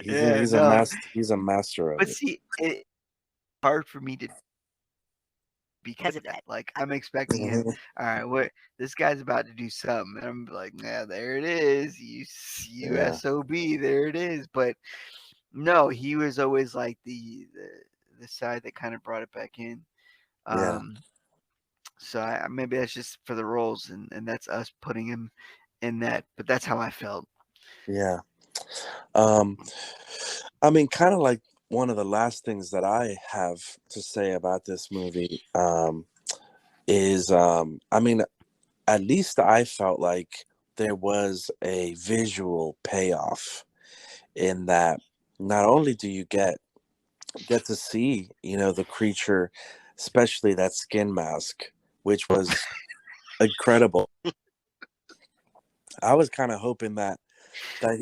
B: Yeah, no.
A: he's a master of
B: But
A: it.
B: see, it's hard for me to because of that. Like I'm expecting him.
A: Mhm.
B: All right, what this guy's about to do something, and I'm like, yeah, there it is.
A: Yeah,
B: USOB, there it is. But no, he was always like the side that kind of brought it back in.
A: yeah,
B: Um, so maybe that's just for the roles, and that's us putting him in that. But that's how I felt.
A: yeah. Um, I mean, kind of like one of the last things that I have to say about this movie is, I mean, at least I felt like there was a visual payoff in that not only do you get to see, the creature, especially that skin mask, which was incredible. I was kind of hoping that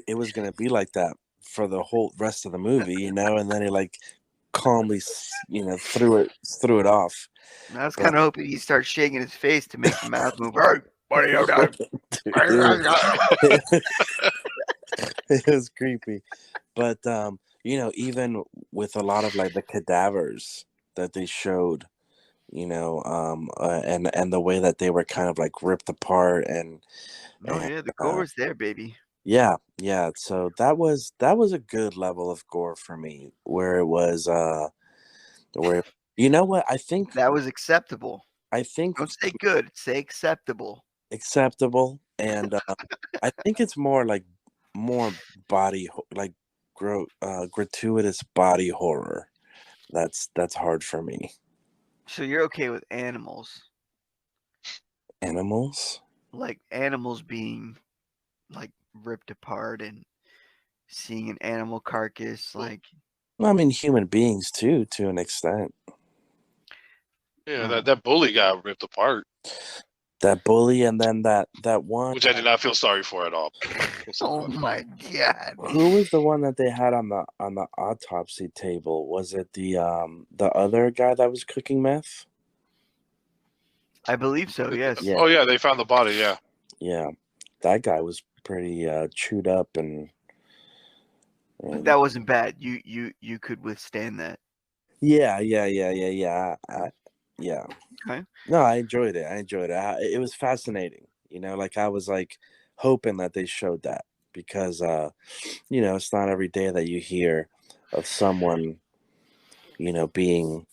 A: it was going to be like that for the whole rest of the movie, and then he like calmly, threw it off.
B: And I was
A: But
B: kind of hoping he'd start shaking his face to make the mouth move. "Arr!"
A: Dude, it was creepy. But even with a lot of like the cadavers that they showed, and the way that they were kind of like ripped apart
B: Oh
A: and
B: yeah, the gore's there, baby.
A: yeah, yeah. So that was a good level of gore for me, where it was where you know what
B: That was acceptable.
A: I think
B: Don't say good, say acceptable.
A: acceptable, and I think it's more like gratuitous body horror. That's hard for me.
B: So you're okay with animals,
A: Animals?
B: like animals being like ripped apart and seeing an animal carcass, like
A: Well, I mean, human beings too, to an extent.
C: Yeah,
B: uh,
C: that bully got ripped apart,
A: That bully, and then that one.
C: which I did not feel sorry for at all.
B: oh my god.
A: Who was the one that they had on the autopsy table? Was it the other guy that was cooking meth?
B: I believe so, yes.
A: Yeah.
C: Oh yeah, they found the body. Yeah,
A: Yeah, that guy was pretty chewed up
B: But
A: and
B: that wasn't bad. You could withstand that.
A: yeah, yeah, yeah, yeah, yeah, yeah.
B: Okay.
A: No, I enjoyed it. It was fascinating. Like I was like hoping that they showed that because it's not every day that you hear of someone being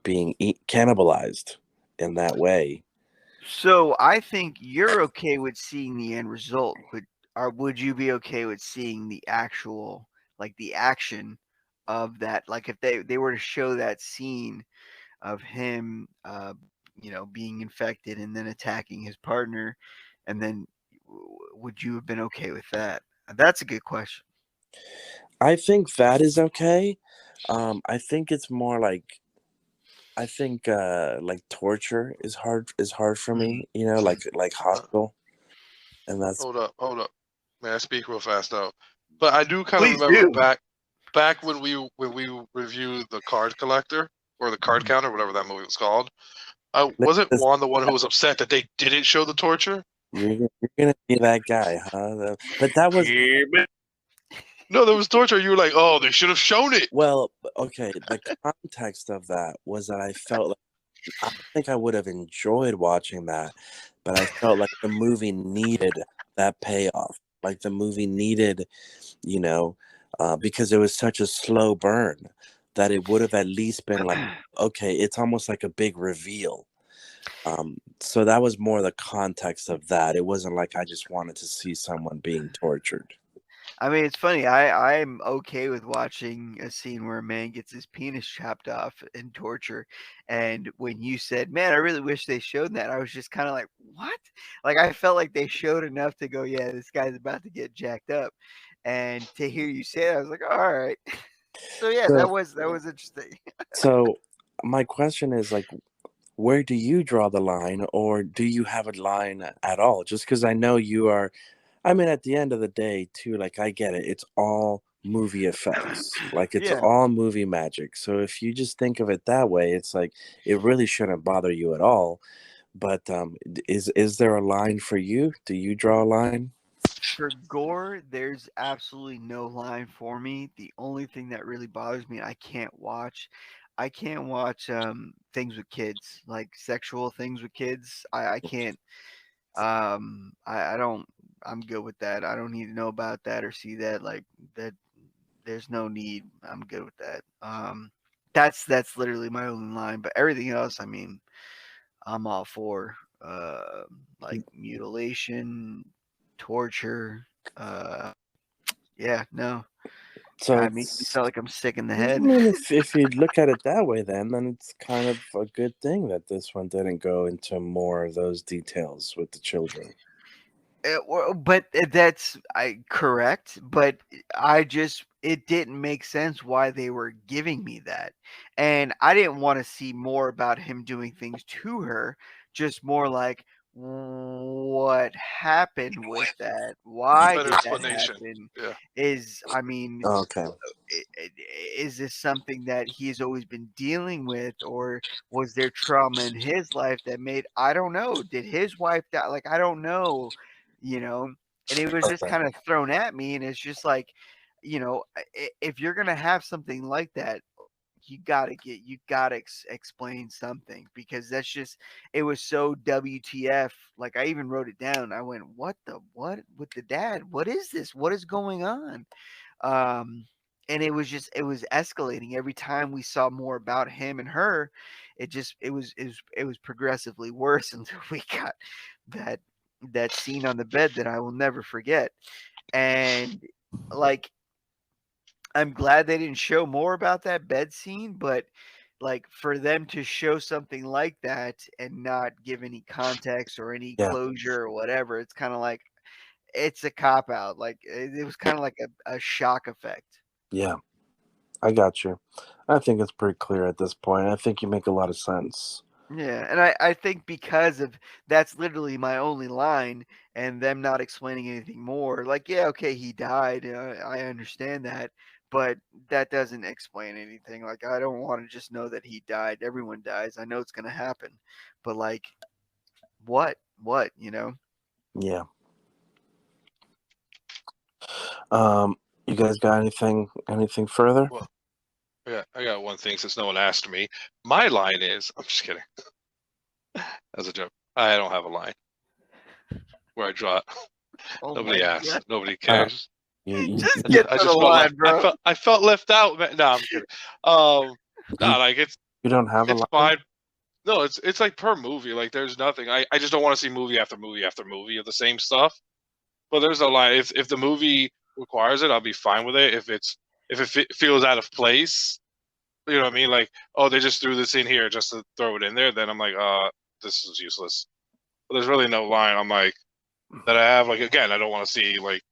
A: cannibalized in that way.
B: So I think you're okay with seeing the end result, but would you be okay with seeing the actual, like the action of that? Like if they were to show that scene of him, being infected and then attacking his partner, and then would you have been okay with that? That's a good question.
A: I think that is okay. I think it's more like I think like torture is hard for me, like
C: uh,
A: hostile, and that's
C: hold up. May I speak real fast though? But I do kind of
B: Please
C: remember
B: do.
C: back when we reviewed the card collector or the card counter, whatever that movie was called.
A: look at
C: Wasn't
A: this.
C: Juan the one who was upset that they didn't show the torture?
A: You're gonna be that guy, huh? But that was
C: No, there was torture. You were like, oh, they should have shown it.
A: well, okay. The context of that was that I felt like I think I would have enjoyed watching that, but I felt like the movie needed that payoff. Like the movie needed, you know, because it was such a slow burn that it would have at least been like, okay, it's almost like a big reveal. So that was more the context of that. It wasn't like I just wanted to see someone being tortured.
B: I mean, it's funny. I'm okay with watching a scene where a man gets his penis chopped off in torture. And when you said, "Man, I really wish they showed that," I was just kind of like, "What?" Like I felt like they showed enough to go, "Yeah, this guy's about to get jacked up." And to hear you say it, I was like, "All right." So yeah,
A: So,
B: that was interesting.
A: so my question is like, where do you draw the line, or do you have a line at all? Just because I know you are, I mean, at the end of the day, too, like I get it. It's all movie effects, like it's
B: Yeah.
A: all movie magic. So if you just think of it that way, it's like it really shouldn't bother you at all. But is there a line for you? Do you draw a line?
B: For gore, there's absolutely no line for me. The only thing that really bothers me, I can't watch things with kids, like sexual things with kids. I can't I don't I'm good with that. I don't need to know about that or see that like that there's no need. I'm good with that. That's literally my only line, but everything else, I mean, I'm all for like mutilation, torture, uh yeah, no.
A: So
B: God, it makes me
A: it's,
B: feel like I'm sick in the
A: I
B: head.
A: mean, if you look at it that way, then it's kind of a good thing that this one didn't go into more of those details with the children.
B: But that's correct. But it didn't make sense why they were giving me that, and I didn't want to see more about him doing things to her. Just more like what happened with that, why
C: Better
B: did that
C: explanation.
B: happen,
C: Yeah.
B: I mean,
A: Okay.
B: is this something that he's always been dealing with, or was there trauma in his life that made, I don't know, did his wife die, like, I don't know, you know. And it was just
A: Okay.
B: kind of thrown at me, and it's just like, if you're gonna have something like that, you gotta explain something, because that's just, it was so WTF. Like, I even wrote it down. I went, what with the dad, what is this, what is going on? um and it was escalating every time we saw more about him and her. It was progressively worse until we got that scene on the bed that I will never forget. And, like, I'm glad they didn't show more about that bed scene, but, like, for them to show something like that and not give any context or any
A: Yeah.
B: closure or whatever, it's kind of like, it's a cop out. Like, it was kind of like a shock effect.
A: Yeah. I got you. I think it's pretty clear at this point. I think you make a lot of sense.
B: Yeah, and I think because of, that's literally my only line, and them not explaining anything more. Like, yeah, okay, he died. I understand that, but that doesn't explain anything. Like, I don't want to just know that he died. Everyone dies. I know it's gonna happen, but, like, what, you know?
A: Yeah. You guys got anything further?
C: Well, yeah, I got one thing since no one asked me. My line is, I'm just kidding. That's a joke. I don't have a line where I draw it.
B: Oh my
C: Nobody asks.
B: god!
C: Nobody
A: Uh,
C: cares.
A: you
B: Just get
C: I
B: to the
C: just felt left.
B: line, bro.
C: I felt left out. Man. No, I'm kidding. No,
A: you,
C: like
A: you don't have a
C: it's
A: line?
C: fine. No, it's like per movie. Like there's nothing. I just don't want to see movie after movie after movie of the same stuff. But there's no line. If the movie requires it, I'll be fine with it. If it feels out of place, you know what I mean? Like, oh, they just threw this in here just to throw it in there. Then I'm like, this is useless. But there's really no line. I'm like that I have. Like again, I don't want to see like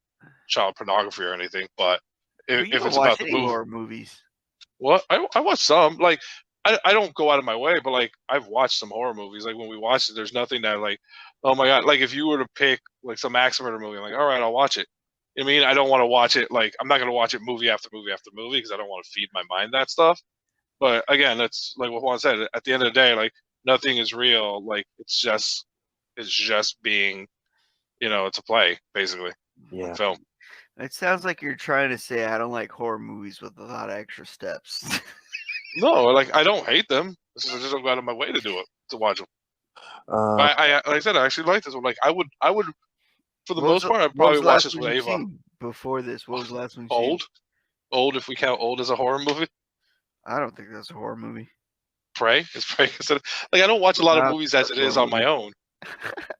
C: child pornography or anything. But
B: But you
C: if
B: don't
C: it's
B: watch
C: about the
B: any
C: movie,
B: horror movies.
C: what I watch some. Like I don't go out of my way, but like I've watched some horror movies. Like when we watched it, there's nothing that like, oh my god. Like if you were to pick like some axe murder movie, I'm like, all right, I'll watch it. You know what I mean, I don't want to watch it. Like I'm not gonna watch it movie after movie after movie because I don't want to feed my mind that stuff. But again, that's like what Juan said. At the end of the day, like nothing is real. Like it's just being, it's a play basically,
A: Yeah.
C: film.
B: It sounds like you're trying to say I don't like horror movies with a lot of extra steps.
C: No, like I don't hate them. I just don't go out of my way to do it to watch them.
A: Uh,
C: But like I said, I actually like this one. Like I would for the
B: What was
C: most
B: the
C: part, I'd
B: what was
C: probably
B: the
C: watch
B: last
C: this
B: one
C: with
B: you've
C: Ava.
B: seen before this? What was the last one you've seen?
C: Old if we count old as a horror movie.
B: I don't think that's a horror movie.
C: Prey is Prey considered. Like I don't watch a lot of
B: Nah,
C: movies as
B: that's
C: it
B: a horror
C: is on my
B: movie.
C: own.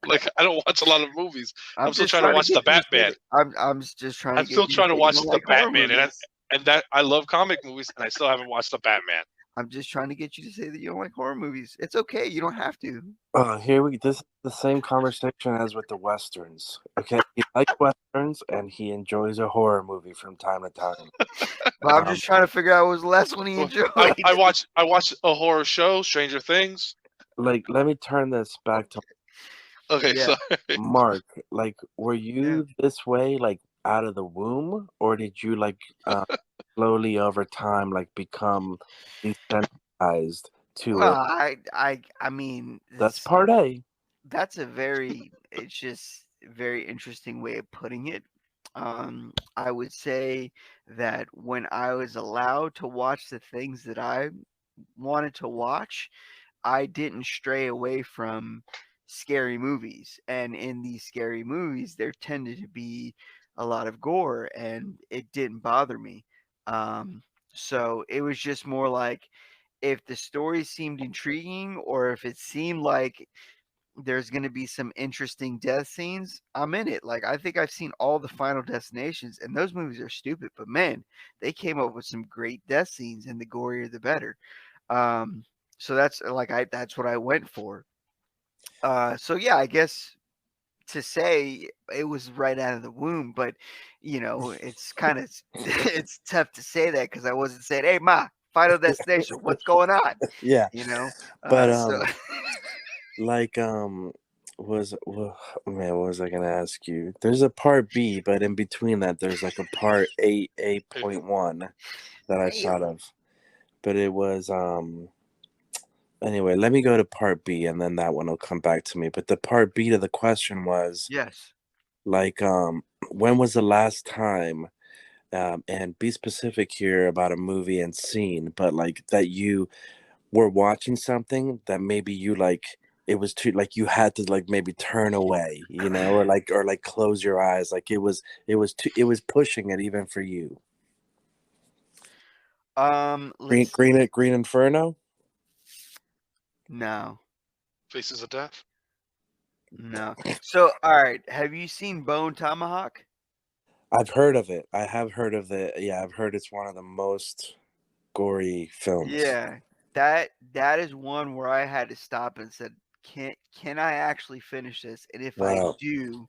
C: Like I don't watch a lot of movies. I'm
B: I'm
C: still
B: just
C: trying to
B: trying to
C: watch the
B: get you to say
C: Batman.
B: that. I'm just trying to
C: I'm
B: get
C: still
B: you to
C: trying to
B: say you
C: watch
B: don't
C: the
B: like horror
C: Batman,
B: movies.
C: and that I love comic movies, and I still haven't watched the Batman.
B: I'm just trying to get you to say that you don't like horror movies. It's okay. You don't have to.
A: this is the same conversation as with the westerns. Okay, he likes westerns and he enjoys a horror movie from time to time.
B: But I'm
A: Um,
B: just trying to figure out what was the last one he
C: Well,
B: enjoyed.
C: I watched a horror show, Stranger Things.
A: like, let me turn this back to
C: Okay,
B: Yeah.
C: so
A: Mark. Like, were
B: Yeah.
A: you this way, like, out of the womb, or did you, like, slowly over time, like, become desensitized to
B: Well,
A: it?
B: I mean,
A: That's part A.
B: that's a very, it's just a very interesting way of putting it. I would say that when I was allowed to watch the things that I wanted to watch, I didn't stray away from scary movies. And in these scary movies, there tended to be a lot of gore, and it didn't bother me. Um, so it was just more like, if the story seemed intriguing, or if it seemed like there's going to be some interesting death scenes, I'm in it. Like, I think I've seen all the Final Destinations, and those movies are stupid, but man, they came up with some great death scenes, and the gorier the better. Um, so that's what I went for. So yeah, I guess to say it was right out of the womb, but it's kind of it's tough to say that because I wasn't saying, "Hey, ma, Final Destination, what's going on?"
A: Yeah,
B: You know.
A: but
B: So
A: like man, what was I gonna ask you? There's a part B, but in between that, there's like a part 8.1 that I thought
B: Damn.
A: of. But it was anyway, let me go to part B and then that one will come back to me. But the part B to the question was
B: Yes.
A: like when was the last time and be specific here about a movie and scene, but like that you were watching something that maybe you like it was too like you had to like maybe turn away, or like close your eyes, like it was pushing it even for you.
B: Let's see.
A: Green Inferno.
B: No,
C: Faces of Death.
B: no. So, all right. Have you seen Bone Tomahawk?
A: I've heard of it. I have heard of it. Yeah, I've heard it's one of the most gory films.
B: Yeah, that is one where I had to stop and said, can I actually finish this? And if I
A: Wow.
B: do,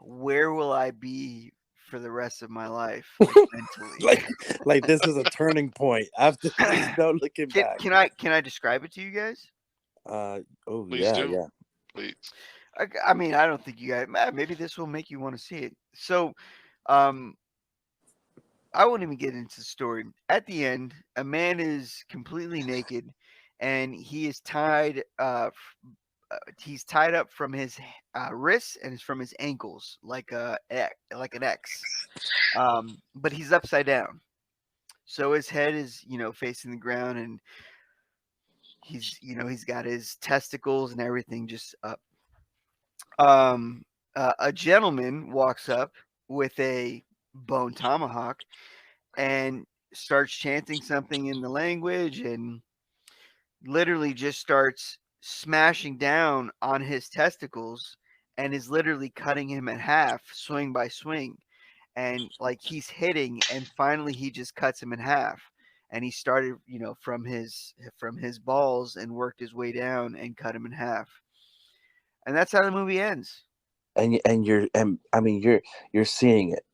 B: where will I be for the rest of my life, like mentally?
A: like like this is a turning point. After there's no looking back.
B: Can I describe it to you guys?
A: Oh
C: Please
A: yeah,
C: do.
A: yeah.
C: Please.
B: I mean, I don't think you guys. Maybe this will make you want to see it. So, um, I won't even get into the story. At the end, a man is completely naked, and he is tied. He's tied up from his wrists and from his ankles, like an X. But he's upside down, so his head is facing the ground, and he's got his testicles and everything just up. A gentleman walks up with a bone tomahawk and starts chanting something in the language and literally just starts smashing down on his testicles and is literally cutting him in half, swing by swing. And like he's hitting, and finally he just cuts him in half. And he started, from his balls and worked his way down and cut him in half. And that's how the movie ends.
A: And I mean you're seeing it.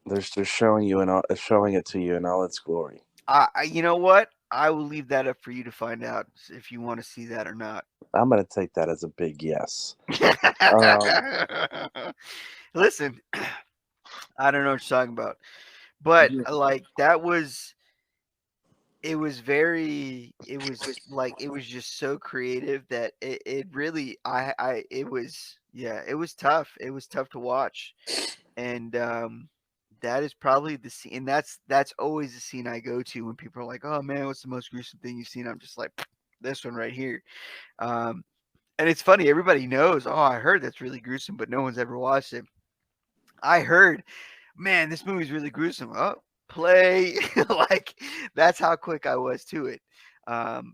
A: They're showing you and showing it to you in all its glory.
B: You know what? I will leave that up for you to find out if you want to see that or not.
A: I'm gonna take that as a big yes. Um,
B: Listen, I don't know what you're talking about, but like that was it was very it was just so creative that it really it was it was tough. It was tough to watch. And that is probably the scene, and that's always the scene I go to when people are like, "Oh man, what's the most gruesome thing you've seen?" I'm just like, this one right here. Um, and it's funny, everybody knows. Oh, I heard that's really gruesome, but no one's ever watched it. I heard, man, this movie's really gruesome. Oh, play like that's how quick I was to it.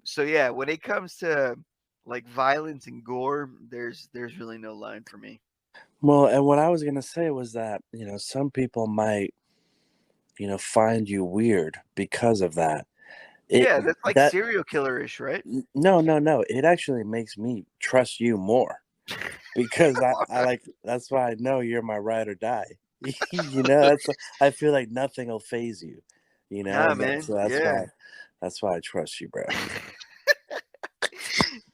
B: So yeah, when it comes to like violence and gore, there's really no line for me.
A: well, and what I was gonna say was that some people might find you weird because of that. It
B: Yeah, that's like
A: that
B: serial killer-ish, right?
A: no. It actually makes me trust you more because I like that's why I know you're my ride or die. That's I feel like nothing will phase you.
B: Nah,
A: And
B: man.
A: so
B: Yeah.
A: that's why I trust you, bro.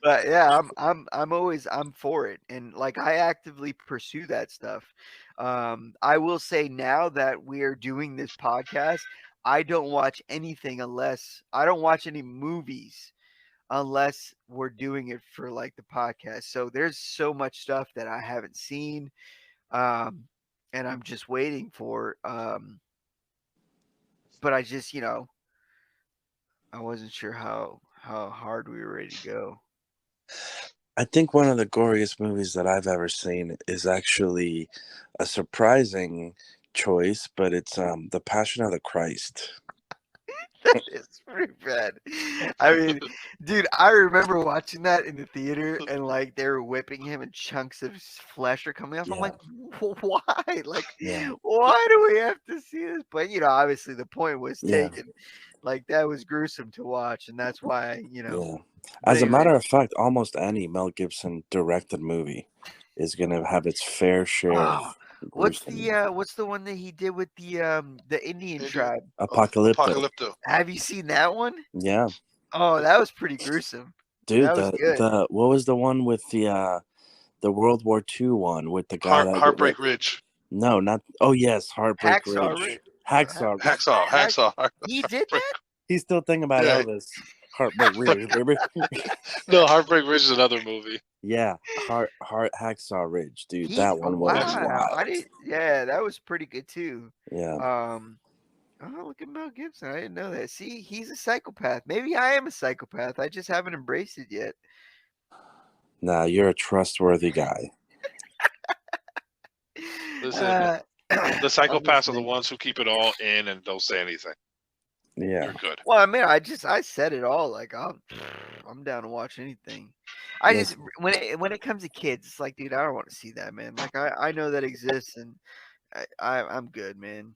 B: But yeah, I'm for it, and like I actively pursue that stuff. I will say now that we are doing this podcast, I don't watch anything unless I don't watch any movies unless we're doing it for like the podcast. So there's so much stuff that I haven't seen, um, and I'm just waiting for. But I just I wasn't sure how hard we were ready to go.
A: I think one of the goriest movies that I've ever seen is actually a surprising choice, but it's The Passion of the Christ.
B: That is pretty bad. I mean, dude, I remember watching that in the theater and like they were whipping him and chunks of his flesh are coming off. I'm
A: Yeah,
B: like, why? Like,
A: yeah,
B: why do we have to see this? But obviously the point was
A: yeah,
B: taken. Like that was gruesome to watch, and that's why.
A: yeah.
B: But
A: As a
B: anyway,
A: matter of fact, almost any Mel Gibson directed movie is going to have its fair share of
B: oh,
A: gruesome.
B: what's the one that he did with the Indian
C: Indian
B: tribe?
A: Apocalypto.
C: Apocalypto.
B: Have you seen that one?
A: Yeah,
B: Oh, that was pretty gruesome.
A: dude.
B: That was good.
A: The what was the one with the World War II one with the guy that
C: Heartbreak Ridge.
A: no, not oh yes, Heartbreak
B: Hacksaw
A: Ridge,
B: Ridge.
A: Hacksaw.
C: Hacksaw.
B: He did that?
A: He's still thinking about
C: Yeah.
A: Elvis. Heartbreak Ridge, baby.
C: No, Heartbreak Ridge is another movie.
A: Yeah, Hacksaw Ridge, dude.
B: He's
A: That one was
B: wow. I
A: wild.
B: didn't. Yeah, that was pretty good too.
A: Yeah.
B: Oh, look at Mel Gibson. I didn't know that. See, he's a psychopath. Maybe I am a psychopath. I just haven't embraced it yet.
A: Nah, you're a trustworthy guy.
C: Listen, the psychopaths are the
B: listening.
C: ones who keep it all in and don't say anything.
A: Yeah.
C: You're good.
B: Well, I mean, I said it all. Like I'm down to watch anything. I just
A: Listen.
B: when it comes to kids, it's like, dude, I don't want to see that, man. Like I know that exists, and I'm good, man.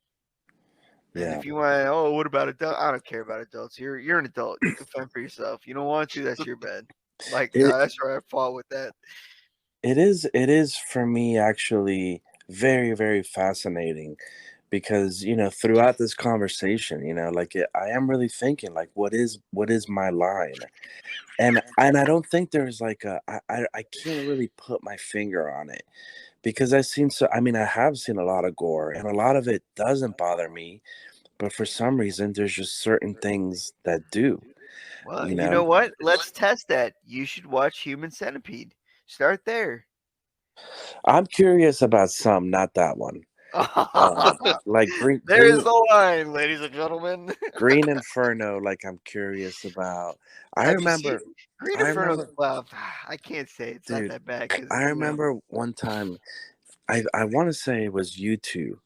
B: And
A: Yeah.
B: if you want, oh, what about adults? I don't care about adults. You're an adult. You can fend for yourself. You don't want to, that's your bad. Like that's where I fought with that.
A: It is for me actually very, very fascinating because, throughout this conversation, like I am really thinking like what is my line? And I don't think there's like I can't really put my finger on it because I have seen a lot of gore and a lot of it doesn't bother me, but for some reason there's just certain things that do,
B: Well,
A: you
B: you know
A: know.
B: what? Let's test that. You should watch Human Centipede. Start there.
A: I'm curious about some, not that one. Like
B: There's the line, ladies and gentlemen.
A: Green Inferno, like I'm curious about. I
B: Have you seen
A: remember,
B: Green
A: I
B: Inferno?
A: remember,
B: Well, I can't say it's not
A: dude.
B: that bad because
A: I remember one time, I want to say it was you two.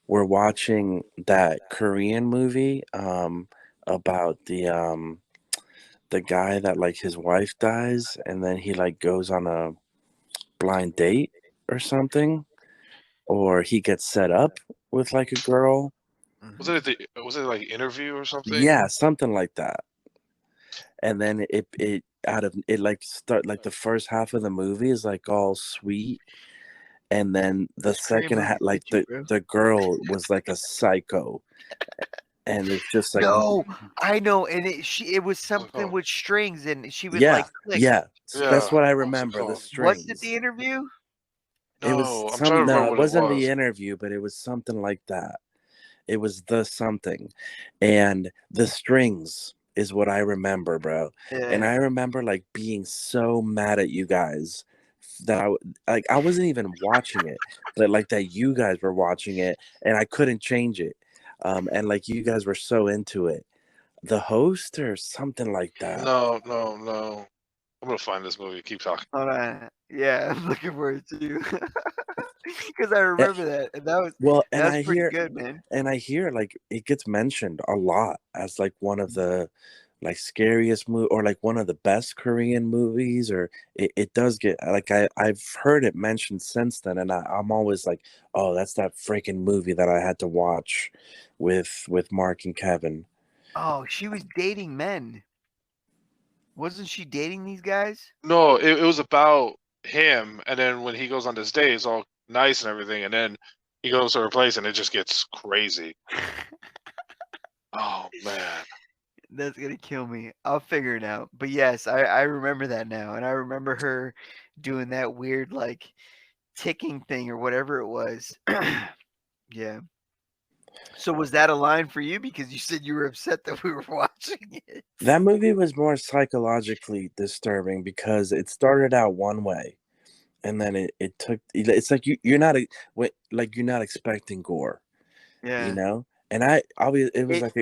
A: We're watching that Korean movie, about the guy that like his wife dies, and then he like goes on a blind date or something, or he gets set up with like a girl.
C: Was it like Interview or something?
A: Yeah, something like that. And then it out of it like start like the first half of the movie is like all sweet, and then the
B: This Korean
A: second half,
B: movie
A: like
B: fit you, bro.
A: the girl was like a psycho, and it's just like
B: No, I know, and it was something
C: called?
B: with strings, and she would
A: yeah,
B: like click.
A: yeah. That's
C: Yeah.
A: what I
C: What was it
A: remember. The
C: called?
B: Wasn't it
A: strings.
B: the Interview?
A: It was
C: No, I'm trying
A: some
C: to
A: no,
C: remember
A: it
C: what it
A: wasn't the
C: was.
A: interview, but it was something like that. It was the something, and the strings is what I remember, bro. And I
B: Yeah.
A: remember like being so mad at you guys that I wasn't even watching it, but like that you guys were watching it, and I couldn't change it. And like you guys were so into it. The host or something like that.
C: No. I'm gonna find this movie. Keep talking.
B: Hold on. Yeah, I'm looking for it too. Because I
A: Eh,
B: remember that, and that
A: Well,
B: was pretty good, man.
A: and I hear like it gets mentioned a lot as like one of the like scariest movie or like one of the best Korean movies, or it does get like I've heard it mentioned since then, and I'm always like, oh, that's that freaking movie that I had to watch with Mark and Kevin.
B: Oh, she was dating men. Wasn't she dating these guys?
C: No, it was about him, and then when he goes on this date, it's all nice and everything, and then he goes to her place, and it just gets crazy. Oh man.
B: That's gonna kill me. I'll figure it out. But yes, I remember that now, and I remember her doing that weird like ticking thing or whatever it was. Yeah. So was that a line for you because you said you were upset that we were watching it?
A: That movie was more psychologically disturbing because it started out one way, and then it took. It's like like you're not expecting gore, you
B: Yeah.
A: know. And it was like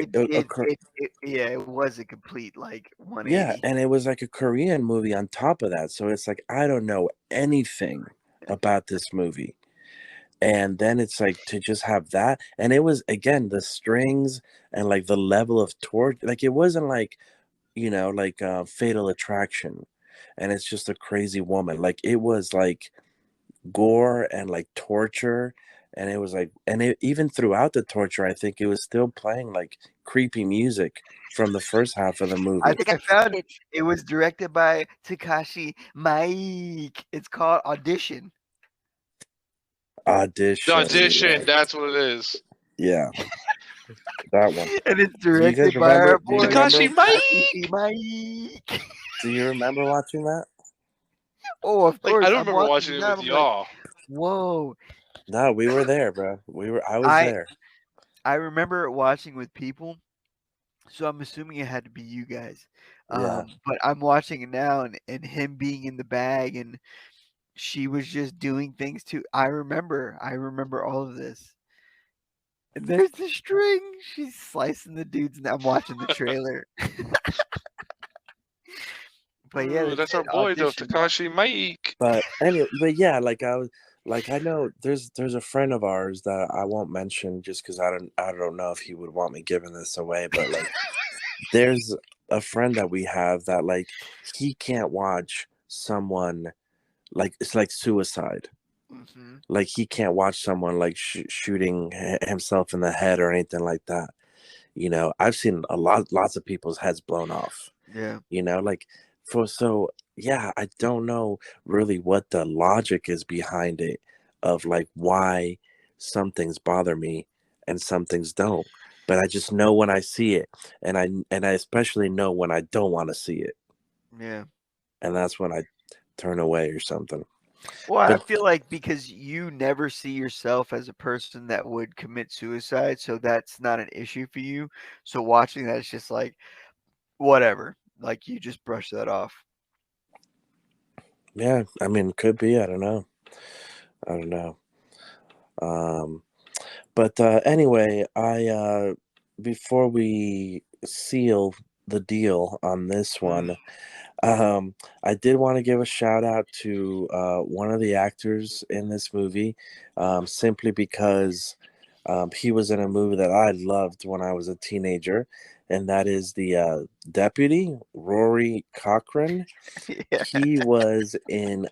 B: Yeah, it was a complete like
A: yeah,
B: 180.
A: and it was like a Korean movie on top of that. So it's like I don't know anything about this movie. And then it's like to just have that, and it was again the strings and like the level of torture. Like it wasn't like like Fatal Attraction, and it's just a crazy woman. Like it was like gore and like torture, and it was like, and even throughout the torture, I think it was still playing like creepy music from the first half of the
B: I
A: movie.
B: think I found it. It was directed by Takashi Miike. It's called Audition.
C: The
A: Audition,
C: Audition, that's what it is.
A: yeah, that one.
B: And it's
A: Do you guys
B: directed by
A: remember?
B: our
A: Do you
B: boy
A: remember?
C: Takashi Mike.
B: Takashi Miike.
A: Do you remember watching that?
B: Oh, of
C: Like, I
B: course.
C: don't
B: I'm
C: remember
B: watching
C: watching
B: it
C: it
B: now.
C: with
B: And I'm like,
C: y'all.
B: whoa.
A: No, we were there, bro. I was
B: I
A: there.
B: I remember watching with people, so I'm assuming it had to be you guys.
A: Yeah.
B: But I'm watching it now, and him being in the bag, and she was just doing things too. I remember all of this. And there's the string. She's slicing the dudes, and I'm watching the trailer. But yeah,
C: Ooh,
B: they
C: that's our
B: said
C: boy though,
B: audition.
C: Takashi Mike.
A: But anyway, but yeah, I know there's a friend of ours that I won't mention just because I don't know if he would want me giving this away, but like there's a friend that we have that like he can't watch someone like it's like suicide.
B: Hmm.
A: Like he can't watch someone like shooting himself in the head or anything like that. I've seen lots of people's heads blown off.
B: Yeah,
A: Like for so yeah, I don't know really what the logic is behind it of like why some things bother me and some things don't. But I just know when I see it, and I especially know when I don't want to see it,
B: yeah.
A: and that's when I turn away or something.
B: Well, I
A: But
B: feel like because you never see yourself as a person that would commit suicide, so that's not an issue for you. So watching that is just like whatever. Like you just brush that off.
A: yeah, I mean, could be. I don't know. I don't know. Um, but anyway, I before we seal the deal on this
B: Mm.
A: one, I did want to give a shout out to one of the actors in this movie, simply because he was in a movie that I loved when I was a teenager, and that is the deputy Rory Cochrane.
B: Yeah.
A: He was in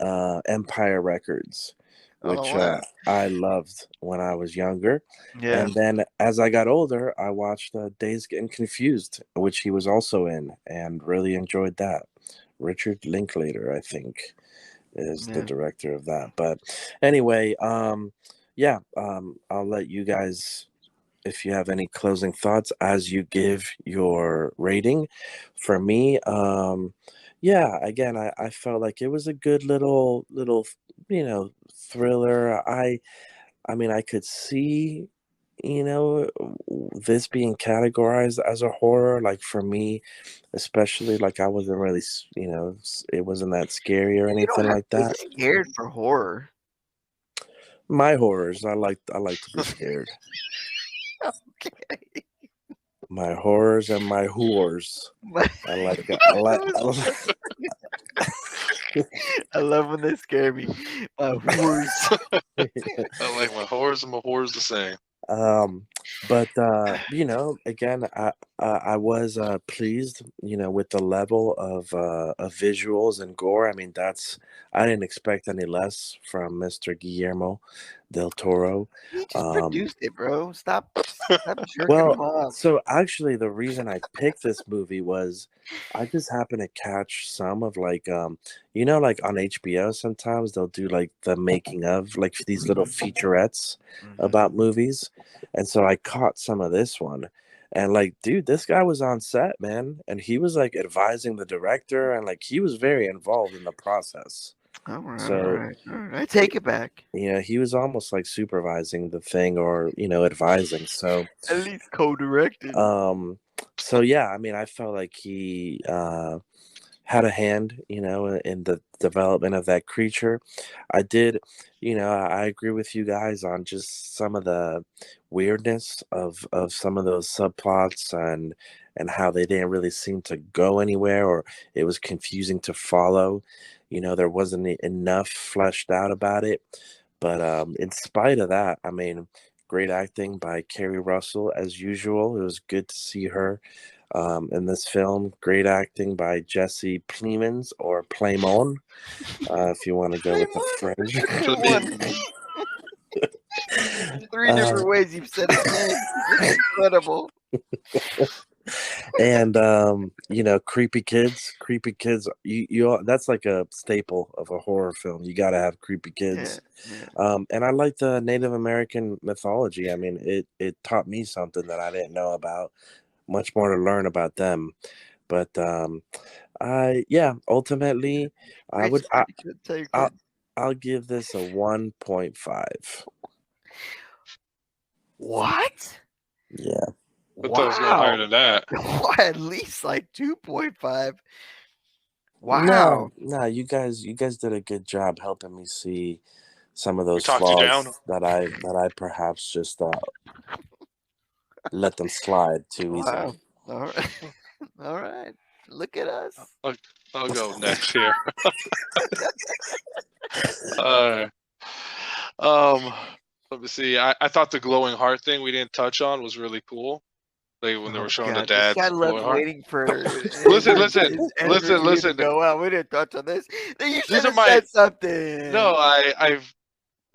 A: Empire Records,
B: Oh
A: which
B: wow.
A: I loved when I was younger.
B: Yeah.
A: And then as I got older, I watched Days Getting Confused, which he was also in, and really enjoyed that. Richard Linklater, I think, is the
B: Yeah.
A: director of that. But anyway, yeah, I'll let you guys, if you have any closing thoughts as you give your rating. For me, yeah, again, I felt like it was a good little thriller. I mean, I could see, this being categorized as a horror. Like for me, especially, like I wasn't really, it wasn't that scary or
B: You don't
A: anything
B: have
A: like
B: to be
A: that.
B: scared for horror.
A: My horrors, I like to be scared.
B: Okay.
A: My horrors and my whores.
B: But
A: I like I like,
B: that
A: I
B: was
A: like
B: I love when they scare me. My whores.
C: I like my horrors and my horrors the same.
A: um but again, I was pleased, with the level of visuals and gore. I mean, I didn't expect any less from Mr. Guillermo del Toro.
B: He just
A: um
B: produced it, bro. Stop jerking
A: Well,
B: him off.
A: so actually, the reason I picked this movie was I just happened to catch some of like, like on HBO, sometimes they'll do like the making of like these little
B: Mhm.
A: featurettes
B: Mhm.
A: about movies. And so I caught some of this one. And like, dude, this guy was on set, man. And he was like advising the director, and like he was very involved in the process.
B: All right, all
A: So,
B: right, all right. I take it back.
A: he was almost like supervising the thing, or, advising. So,
B: At least co-directed.
A: Um, so yeah, I mean, I felt like he had a hand, in the development of that creature. I did, I agree with you guys on just some of the weirdness of some of those subplots, and how they didn't really seem to go anywhere, or it was confusing to follow. There wasn't enough fleshed out about it. But in spite of that, I mean, great acting by Keri Russell as usual. It was good to see her in this film. Great acting by Jesse Plemons, or Playmon, if you want to go with the
B: Plemons.
A: French.
B: That's a good one.
C: Fleming.
B: Three
A: uh,
B: different ways you've said his name. It's incredible.
A: and creepy kids, that's like a staple of a horror film. You got to have creepy
B: Yeah,
A: kids.
B: yeah.
A: And I like the Native American mythology. I mean, it taught me something that I didn't know about. Much more to learn about them. But ultimately, I
B: Rate's
A: would
B: pretty good. Tell your
A: I'll
B: kid.
A: I'll give this a 1.5.
B: What?
A: Yeah.
C: I thought it was going higher
B: Wow.
C: than that.
B: At least like 2.5.
A: No,
B: Wow.
A: no, you guys did a good job helping me see some of
C: We
A: those
C: talked you down.
A: flaws that I perhaps just let them slide too
B: Wow.
A: easily.
B: All right. All right. Look at us.
C: I'll, I'll go next here. Uh, um, let me see. I thought the glowing heart thing we didn't touch on was really cool. Like when they
B: Oh
C: were showing the
B: God, this guy
C: dad's
B: loves
C: glowing heart.
B: waiting for
C: Listen,
B: his end review to
C: listen.
B: go out. We didn't touch on this. Then you
C: These
B: should
C: are
B: have
C: my
B: said something.
C: no.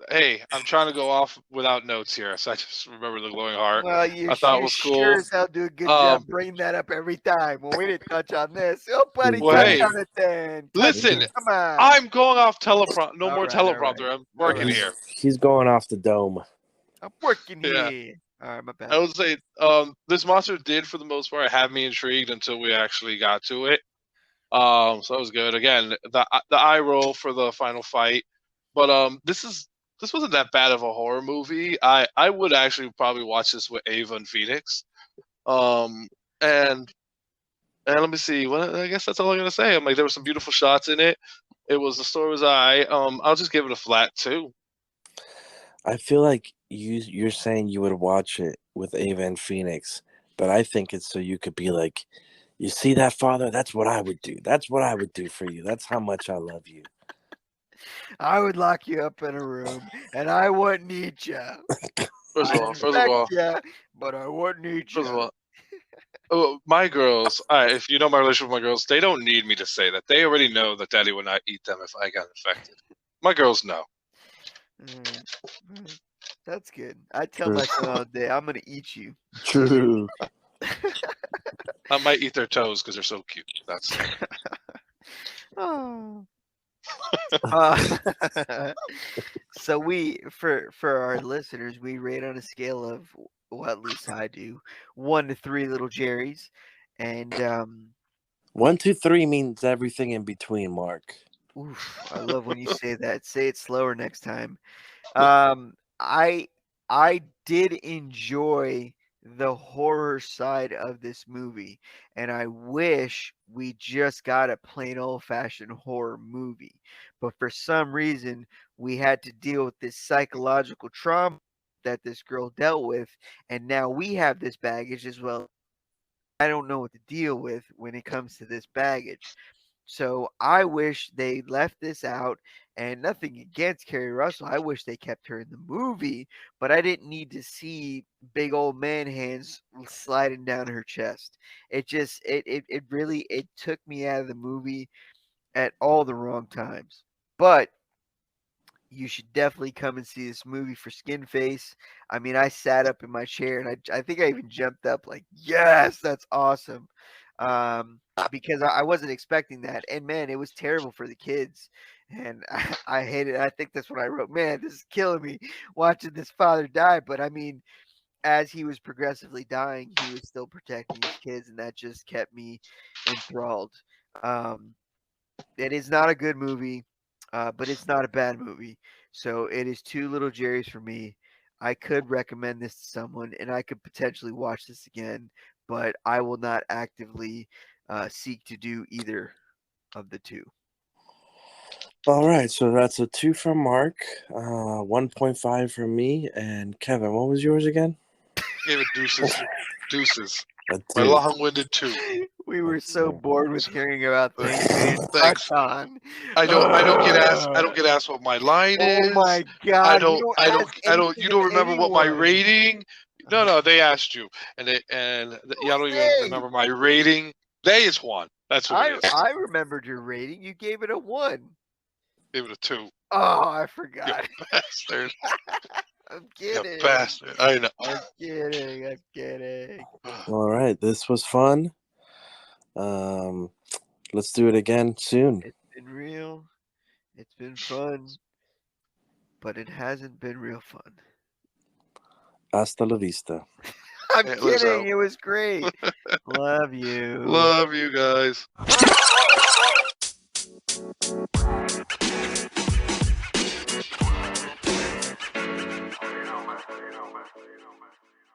C: Hey, I'm trying to go off without notes here, so I just remember the glowing heart.
B: Well,
C: I thought it
B: you
C: was
B: sure
C: cool.
B: as hell do a good job
C: Um,
B: bringing that up every time. Well, we didn't touch on this. Oh, buddy,
C: well,
B: touch
C: hey,
B: on it then. Touch it.
C: listen,
B: Come on.
C: I'm going off teleprompter. No
B: All
C: more
B: right, all right,
C: teleprompter. I'm
B: all
C: working
B: right.
C: here.
A: He's going off the dome.
B: I'm working
C: Yeah.
B: here. All right, my
C: I
B: bad.
C: would say this monster did for the most part have me intrigued until we actually got to it. So that was good. Again, the eye roll for the final fight, but this wasn't that bad of a horror movie. I would actually probably watch this with Ava and Phoenix. Um, and let me see. Well, I guess that's all I'm gonna say. I'm like there were some beautiful shots in it. It was the story was I'll just give it a flat 2.
A: I feel like you're saying you would watch it with Ava and Phoenix, but I think it's so you could be like, you see that, father? That's what I would do. That's what I would do for you. That's how much I love you.
B: I would lock you up in a room, and I wouldn't eat you.
C: First of
B: I'd
C: all,
B: respect you, but I wouldn't eat
C: first of
B: you.
C: all, oh, my girls. If you know my relationship with my girls, they don't need me to say that. They already know that Daddy would not eat them if I got infected. My girls know.
B: Mm, mm, that's good. I tell
A: True.
B: my son all day, I'm gonna eat you.
A: True.
C: I might eat their toes because they're so cute. That's
B: Oh. Uh, so we for our listeners, we rate on a scale of well, at least I do, 1 to 3 little Jerry's, and
A: 1, 2, 3 means everything in between, Mark.
B: oof, I love when you say that. Say it slower next time. Um, I I did enjoy the horror side of this movie, and I wish we just got a plain old fashioned horror movie. But for some reason, we had to deal with this psychological trauma that this girl dealt with, and now we have this baggage as well. I don't know what to deal with when it comes to this baggage. So I wish they left this out, and nothing against Keri Russell. I wish they kept her in the movie, but I didn't need to see big old man hands sliding down her chest. It just it really it took me out of the movie at all the wrong times. But you should definitely come and see this movie for Skin Face. I mean, I sat up in my chair and I think I even jumped up like, yes, that's awesome. Because I wasn't expecting that. And man, it was terrible for the kids. And I hated it. I think that's what I wrote. Man, this is killing me watching this father die. But I mean, as he was progressively dying, he was still protecting his kids, and that just kept me enthralled. Um, it is not a good movie, but it's not a bad movie. So it is 2 little Jerry's for me. I could recommend this to someone, and I could potentially watch this again, but I will not actively seek to do either of the two.
A: All right, so that's a 2 from Mark, 1.5 from me, and Kevin. What was yours again?
C: gave it deuces, deuces.
A: A
C: My
A: 2.
C: long-winded 2.
B: We were so
A: Okay.
B: bored with hearing about things we didn't touch
C: Thanks.
B: on.
C: I don't get asked. I don't get asked what my line
B: Oh
C: is.
B: my God, we don't ask
C: I don't. You
B: anything of
C: don't remember what my
B: anyone.
C: rating? No, they asked you, and you
B: Who's
C: don't even
B: they?
C: remember my rating. They is one. That's what it is.
B: I remembered your rating. You gave it a 1.
C: Give it a 2.
B: Oh, I
C: You
B: forgot.
C: bastard.
B: I'm
C: You
B: kidding.
C: bastard. I know.
B: I'm kidding. I'm kidding.
A: All right, this was fun. Um, let's do it again soon.
B: It's been real. It's been fun, but it hasn't been real fun.
A: Hasta la vista.
C: Antlers
B: kidding.
C: out.
B: It was great. Love you.
C: Love you guys.